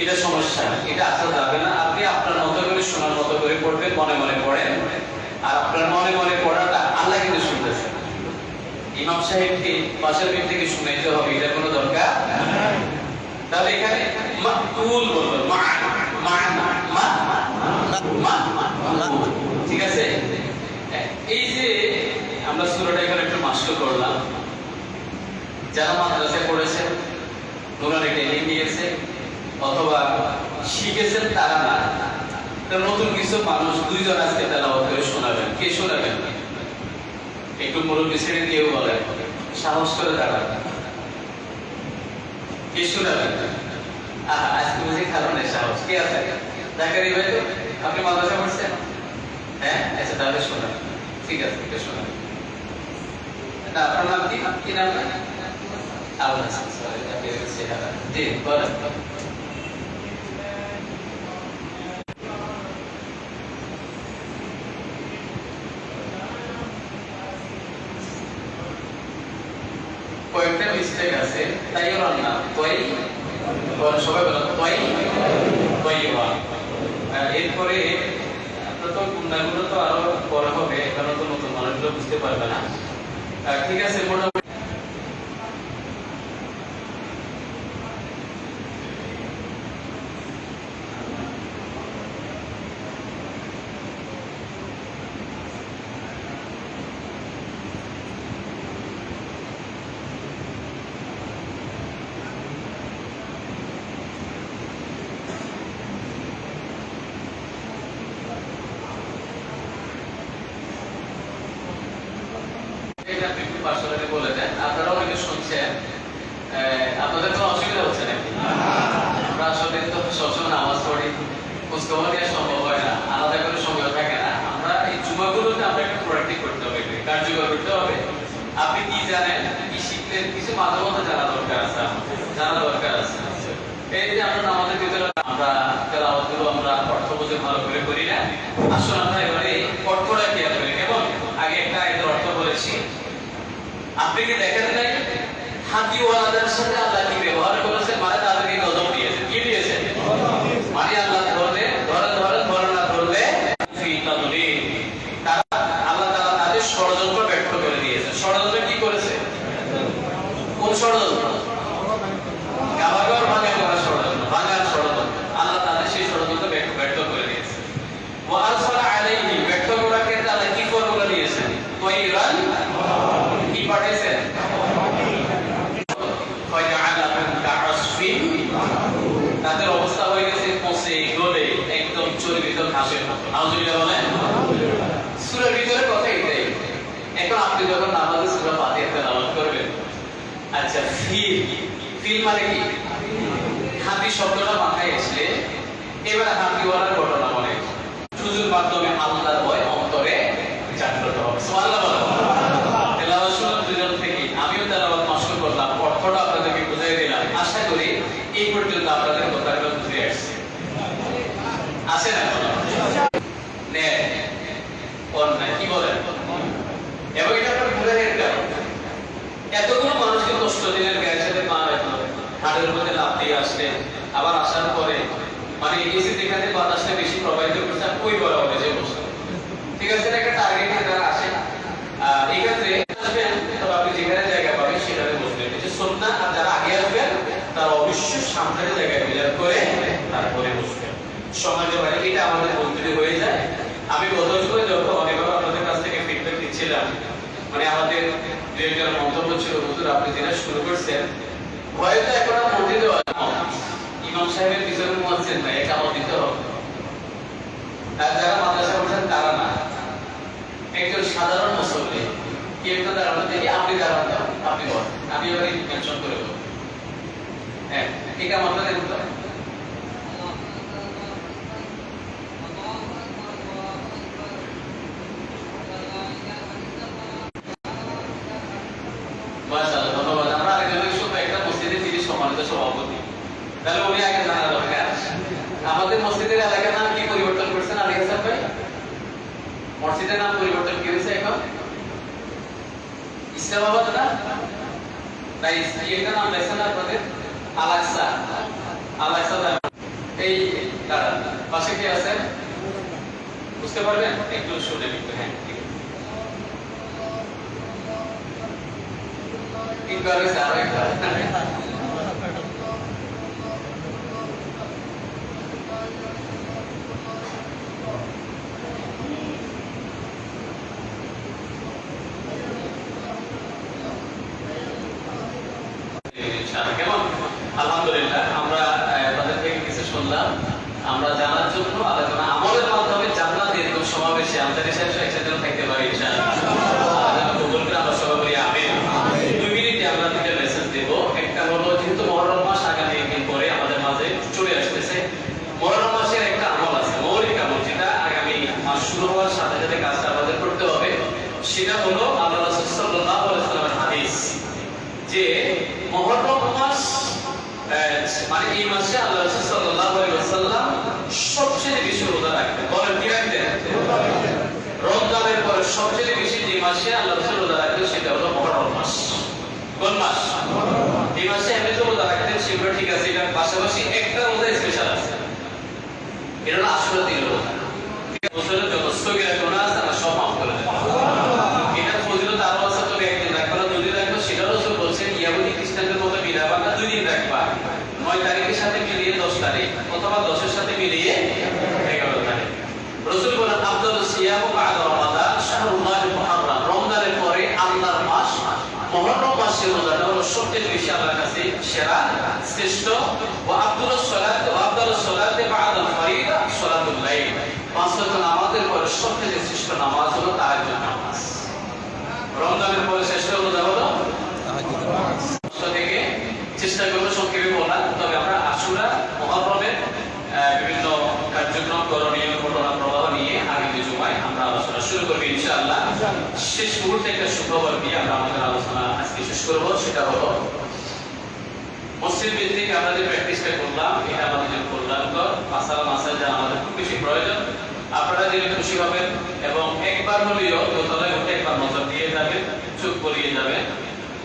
এটা সমস্যা, এটা আসা যাবে না। আপনি আপনার মতো করে শোনার মতো করে পড়বেন, মনে মনে পড়েন। আর আপনার মনে মনে পড়াটা আল্লাহ কিন্তু শুনতেছেন। ইমাম সাহেবকে পাশের ব্যক্তি থেকে শুনাইতে হবে, এটা কোনো দরকার। তাহলে এখানে মাকুল বলবেন, ঠিক আছে। এই যে আমরা সূরাটা এখানে একটু মাস্টার করলাম, যারা মাদ্রাসায় পড়েছেন, নুরানি ট্রেনিং নিয়েছে অথবা শিখেছেন তারা না, নতুন কিছু মানুষ দুইজন আজকে তেলাওয়াত করে শোনাবেন। কে শোনাবেন? একটু মুরব্বী ছেড়ে কেউ বলেন, সাহস করে দাঁড়ান। কি শোনাবেন? আজকে বুঝি কারণে সাহস কি আছে? জাকারি ভাই তো আপনি মাদ্রাসা পড়ছেন? হ্যাঁ, আচ্ছা তাহলে শোনান। ঠিক আছে, এটা শোনান। এটা আপনার নাম কি? কি নাম? আবুল হাসান। সরি, আপনি চেহারা। জি, বলেন। কয়েকটা মিস্টেক আছে, তাই ওর নাম কই বলে, সবাই বলে কই কইবা। এরপরে প্রথম গুণাগুলো তো আরো পরে হবে, কারণ তো নতুন মানুষগুলো বুঝতে পারবে না। ঠিক আছে, মোটামুটি আপনি একটু পার্সোনালি বলে দেন। আপনারা অনেকে শুনছেন, আপনাদের কোনো অসুবিধা হচ্ছে নাকি? আমরা আসলে তো সবসময় নামাজ পড়ি, খোঁজখবর নেওয়া সম্ভব হয় না, আলাদা করে সময় থাকে না। আমরা এই জুমাগুলোতে আমরা একটু প্রোডাক্টিভ করতে হবে, কার্যকর করতে হবে। আপনি কি জানেন, কি শিখলেন, কিছু মাঝে মধ্যে জানা দরকার আছে, জানা দরকার আছে। এই যে আমরা নামাজের ভিতরে আমরা তেলাওয়াতগুলো আমরা অর্থ বুঝে ভালো করে করি না। আসলে আমরা এবারে কঠোরা খেয়াল করি। কেমন? আগে একটা এর অর্থ বলেছি। আপনি কি দেখেন নাই হাতিওয়ালাদের সাথে আল্লাহ কি ব্যবহার করেছে? মানে তাদেরকে গজব দিয়েছে। কি দিয়েছে? মানে আল্লাহ ধরলে ধরে না ধরলে আল্লাহ তাআলা তাদের ষড়যন্ত্র ব্যর্থ করে দিয়েছে। ষড়যন্ত্র কি করেছে? কোন ষড়যন্ত্র? কাবাগর ভাঙা করা ষড়যন্ত্র, ভাঙার ষড়যন্ত্র। আল্লাহ তাদের সেই ষড়যন্ত্র ব্যর্থ করে দিয়েছে। ওয়া আরসালা আলাইহি, ব্যর্থ করার ক্ষেত্রে আল্লাহ কি ফর্মুলা দিয়েছেন? তায়রান, কি পাঠাইছেন? তাদের অবস্থা হয়ে গেছে পচে গলে একদম চর্বিত ঘাসের মতো। নাউজুবিল্লাহ বলেন। সূরার ভিতরে কথা এটাই। এখন আপনি যখন নামাজে সূরা ফাতিহা তেলাওয়াত করবেন, আচ্ছা ফিল মানে কি? হাতি শব্দটা মাথায় আসলে এবার হাতিওয়ালার ঘটনা মনে সুযোগের মাধ্যমে আল্লাহর ভয় অন্তরে জাগ্রত হবে। সুবহানাল্লাহ বলেন। তেলাওয়াত শুনুন দুজন থেকে। আমিও তেলাওয়াত মাশকুর করলাম, অর্থটা আপনাদেরকে বুঝিয়ে দিলাম। আশা করি এই পর্যন্ত আপনাদের কথাগুলো বুঝে আসছে। আছে না? নে অন্যায় কি বলেন? এবং এটা আপনার ভুলে গেলেন। এতগুলো মানুষকে কষ্ট দিলেন, গায়ের সাথে পা হাড়ের মধ্যে লাফ দিয়ে আসলেন, আবার আসার পরে মানে এসি যেখানে বাতাসটা বেশি প্রবাহিত করছে ওই বরাবরে যে বসে। ঠিক আছে, একটা টার্গেট নিয়ে তারা আসে। এই ক্ষেত্রে আসবেন, তবে আপনি যেখানে জায়গা পাবেন সেখানে বসবেন। এই যে সুন্নাহ, আর যারা আগে আসবেন তারা অবশ্যই সামনের জায়গায় বিলাপ করে তারপরে বসবেন। সমাজে ভাই এটা আমাদের বন্ধুদের হয়ে যায়। আমি গত বছর যখন অনেকবার আপনাদের কাছ থেকে ফিডব্যাক দিচ্ছিলাম, মানে আমাদের দু একজন মন্তব্য ছিল, হুজুর আপনি যেটা শুরু করছেন হয়তো এখন আর মসজিদে ইমাম সাহেবের পিছনে মুয়াজ্জিন নাই, একামত দিতে হবে। আর যারা মাদ্রাসা পড়ছেন তারা না, একজন সাধারণ মুসল্লি কেউ তো দাঁড়ানো দেখি, আপনি দাঁড়ান দাও, আপনি বলেন, আমি এবার মেনশন করে দেবো। হ্যাঁ, একামতটা দেখুন তো। মাশাআল্লাহ, ধন্যবাদ। আমরা আরেকজনের শুধু একটা মসজিদে যিনি সম্মানিত সভাপতি, তাহলে উনি আগে জানা দরকার। আমাদের মসজিদের এলাকার নাম কি পরিবর্তন করছেন আলী হাসান ভাই? মসজিদের নাম পরিবর্তন কি হয়েছে এখন? ইসলামাবাদ না? তাই একটা নাম লেখছেন আপনাদের আলাক্সা। আলাক্সা এই দাঁড়ান, পাশে কি আছে বুঝতে পারবেন? একটু শুনে একটু। হ্যাঁ, তিনবার হয়েছে, আরো একবার। কেমন? আলহামদুলিল্লাহ, আমরা তাদের থেকে কিছু শুনলাম। আমরা জানার জন্য আলোচনা আমলের মাধ্যমে জান্নাত এরকম সমাবেশে আমদানি সাহেব একসাথে থাকতে পারি ইনশাআল্লাহ। আমরা সবাই বলি আমিন। 2 মিনিটে আমরা দুটো মেসেজ দেব। একটা হলো হলো আল্লাহ রাসূল সাল্লাল্লাহু আলাইহি ওয়াসাল্লামের হাদিস যে মুহররম মাস মানে এই মাসে আল্লাহ রাসূল সাল্লাল্লাহু আলাইহি ওয়াসাল্লাম সবচেয়ে বেশি রোজা রাখতেন। বলেন কি রাখতেন? রমজানের পরে সবচেয়ে বেশি যে মাসে আল্লাহ রাসূল রোজা রাখতেন সেটা হলো মুহররম মাস। কোন মাস? এই মাসে এমনি তো রোজা রাখতেন, সেগুলো ঠিক আছে, এটার পাশাপাশি একটা রোজা স্পেশাল আছে, এটা হলো আশুরা দিনের রোজা। বছরের যত সগীরা গুনাহ আছে আল্লাহ সব মাফ করে দেন। এটার ফজিলত আরো আছে, তবে একদিন রাখবা না, 2 দিন রাখবা, সেটা রাসূল বলছেন ইহুদি খ্রিস্টানদের মতো বিনা বাঁকা 2 দিন রাখবা, 9 তারিখের সাথে মিলিয়ে 10 তারিখ অথবা 10 এর সাথে মিলিয়ে 11 তারিখ। রাসূল বলেন আফদালুস সিয়াম বা'দা রমাদান শাহরুল্লাহিল মুহাররম, রমজানের পরে আল্লাহর মাস মুহররম মাসের রোজাটা হলো সবচেয়ে বেশি আল্লাহর কাছে সেরা, শ্রেষ্ঠ। ওয়া আফদালুস সালাত ওয়া আফদালুস সালাতি বা'দাল ফরিদা সালাতুল লাইল, 5 ওয়াক্ত নামাজের পরে সবচেয়ে শ্রেষ্ঠ নামাজ হলো তাহাজ্জুদ নামাজ। রমজানের পরে শ্রেষ্ঠ রোজা হলো তাহাজ্জুদ নামাজ। থেকে চেষ্টা করব সংক্ষেপে বলার, তবে আমরা আশুরা মুহররমের বিভিন্ন কার্যক্রম করণীয় ঘটনা প্রবাহ নিয়ে আগামী জুমায় আমরা আলোচনা শুরু করব ইনশাআল্লাহ। শেষ মুহূর্তে একটা সুখবর দিয়ে আমরা আমাদের আলোচনা আজকে শেষ করব, সেটা হলো মসজিদ ভিত্তিক আমরা যে প্র্যাকটিসটা করলাম এটা আমাদের জন্য কল্যাণকর। মাসাল যা আমাদের খুব বেশি প্রয়োজন। আপনারা জেনে খুশি হবেন এবং একবার হলেও দোতলায় উঠে একবার নজর দিয়ে যাবেন, চোখ পরিয়ে যাবেন।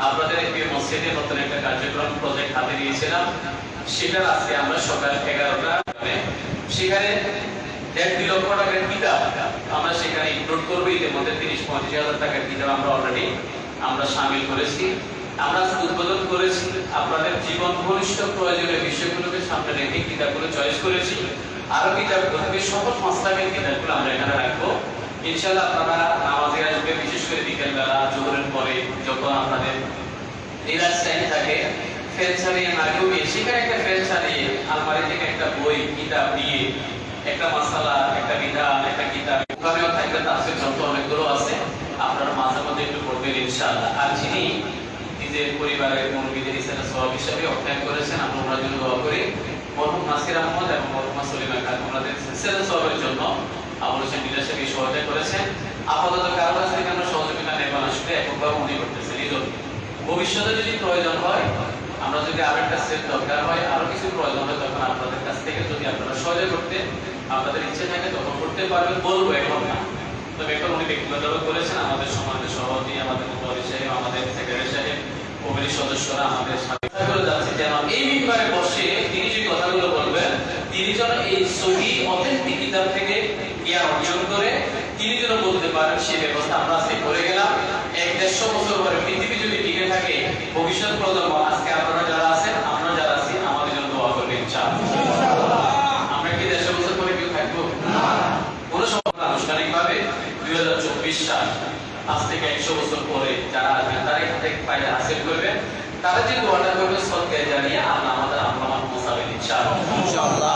আপনাদের একটি মসজিদে নতুন একটা কার্যক্রম প্রজেক্ট হাতে নিয়েছিলাম, সেটা আজকে আমরা সকাল 11টা সেখানে 1.5 লক্ষ টাকার কিতাব আমরা সেখানে ইনক্লুড করবো। ইতিমধ্যে 30-35 হাজার টাকার কিতাব আমরা অলরেডি সামিল করেছি। আমরা উদ্বোধন করেছি, আপনাদের জীবন ঘনিষ্ঠ প্রয়োজনীয় বিষয়গুলোকে সামনে রেখে কিতাবগুলো চয়েস করেছি। আরো কিতাবগুলোকে সহজ মাসলাকের কিতাবগুলো আমরা এখানে রাখবো ইনশাআল্লাহ। আপনারা নামাজে আসবেন, বিশেষ করে বিকেলবেলা জোহরের পরে যখন আপনাদের রিল্যাক্স টাইম থাকে, ফ্যান চালিয়ে না ঘুমিয়ে সেখানে একটা ফ্যান চালিয়ে আলমারি থেকে একটা বই কিতাব দিয়ে একটা মাসালা, একটা বিধান, একটা কিতাব ওখানেও থাকবে। তাফসীর যত অনেকগুলো আছে আপনারা মাঝে মধ্যে একটু পড়বেন ইনশাআল্লাহ। আর যিনি নিজের পরিবারের মুরব্বিদের ইসলামের সওয়াব হিসাবে অর্থায়ন করেছেন, আমরা ওনার জন্য দোয়া করি। মরহুম নাসির আহমদ এবং মরহুমা সলিমা খান ওনাদের সিলসিলা সওয়াবের জন্য আবুল হোসেন লীলাশাকে সহায়তা করেছেন। আপাতত কারো কাছ থেকে আমরা সহযোগিতা নেব না, সেটা এককভাবে উনি করতেছেন। এই জন্য ভবিষ্যতে যদি প্রয়োজন হয়, আমরা যদি আরো একটা সেট দরকার হয়, আরো কিছু প্রয়োজন হয়, তখন আপনাদের কাছ থেকে যদি আপনারা সহযোগিতা করতে আপনাদের ইচ্ছে থাকে তখন করতে পারবেন, বলবো এখন না। তবে এখন উনি ব্যক্তিগতভাবে করেছেন। আমাদের সমাজের সভাপতি, আমাদের মুফতি সাহেব, আমাদের সেক্রেটারি সাহেব, কমিটির সদস্যরা আমাদের সাথে করে যাচ্ছে যেন এই মিম্বারে বসে তিনি যে কথাগুলো বলবেন, তিনি যেন এই সহিহ অথেন্টিক কিতাব থেকে জ্ঞান অর্জন করে তিনি যেন বলতে পারেন, সেই ব্যবস্থা আমরা আজকে করে গেলাম। 1-150 বছর পরে পৃথিবী যদি টিকে থাকে, ভবিষ্যৎ প্রজন্ম আজকে আপনারা যারা আছেন, আমরা যারা আছি, আমাদের জন্য দোয়া করবেন ইনশাআল্লাহ। আমরা কি 150 বছর পরে কেউ থাকবো না? কোন সময় আনুষ্ঠানিকভাবে 2024 সাল, আজ থেকে 100 বছর পরে যারা আসবেন তারা এখান থেকে ফায়দা হাসিল করবেন। তারা যে দোয়াটা করবে সদকায়ে জারিয়া আল্লাহ আমাদের আমল মুসাবিল ইনশাআল্লাহ।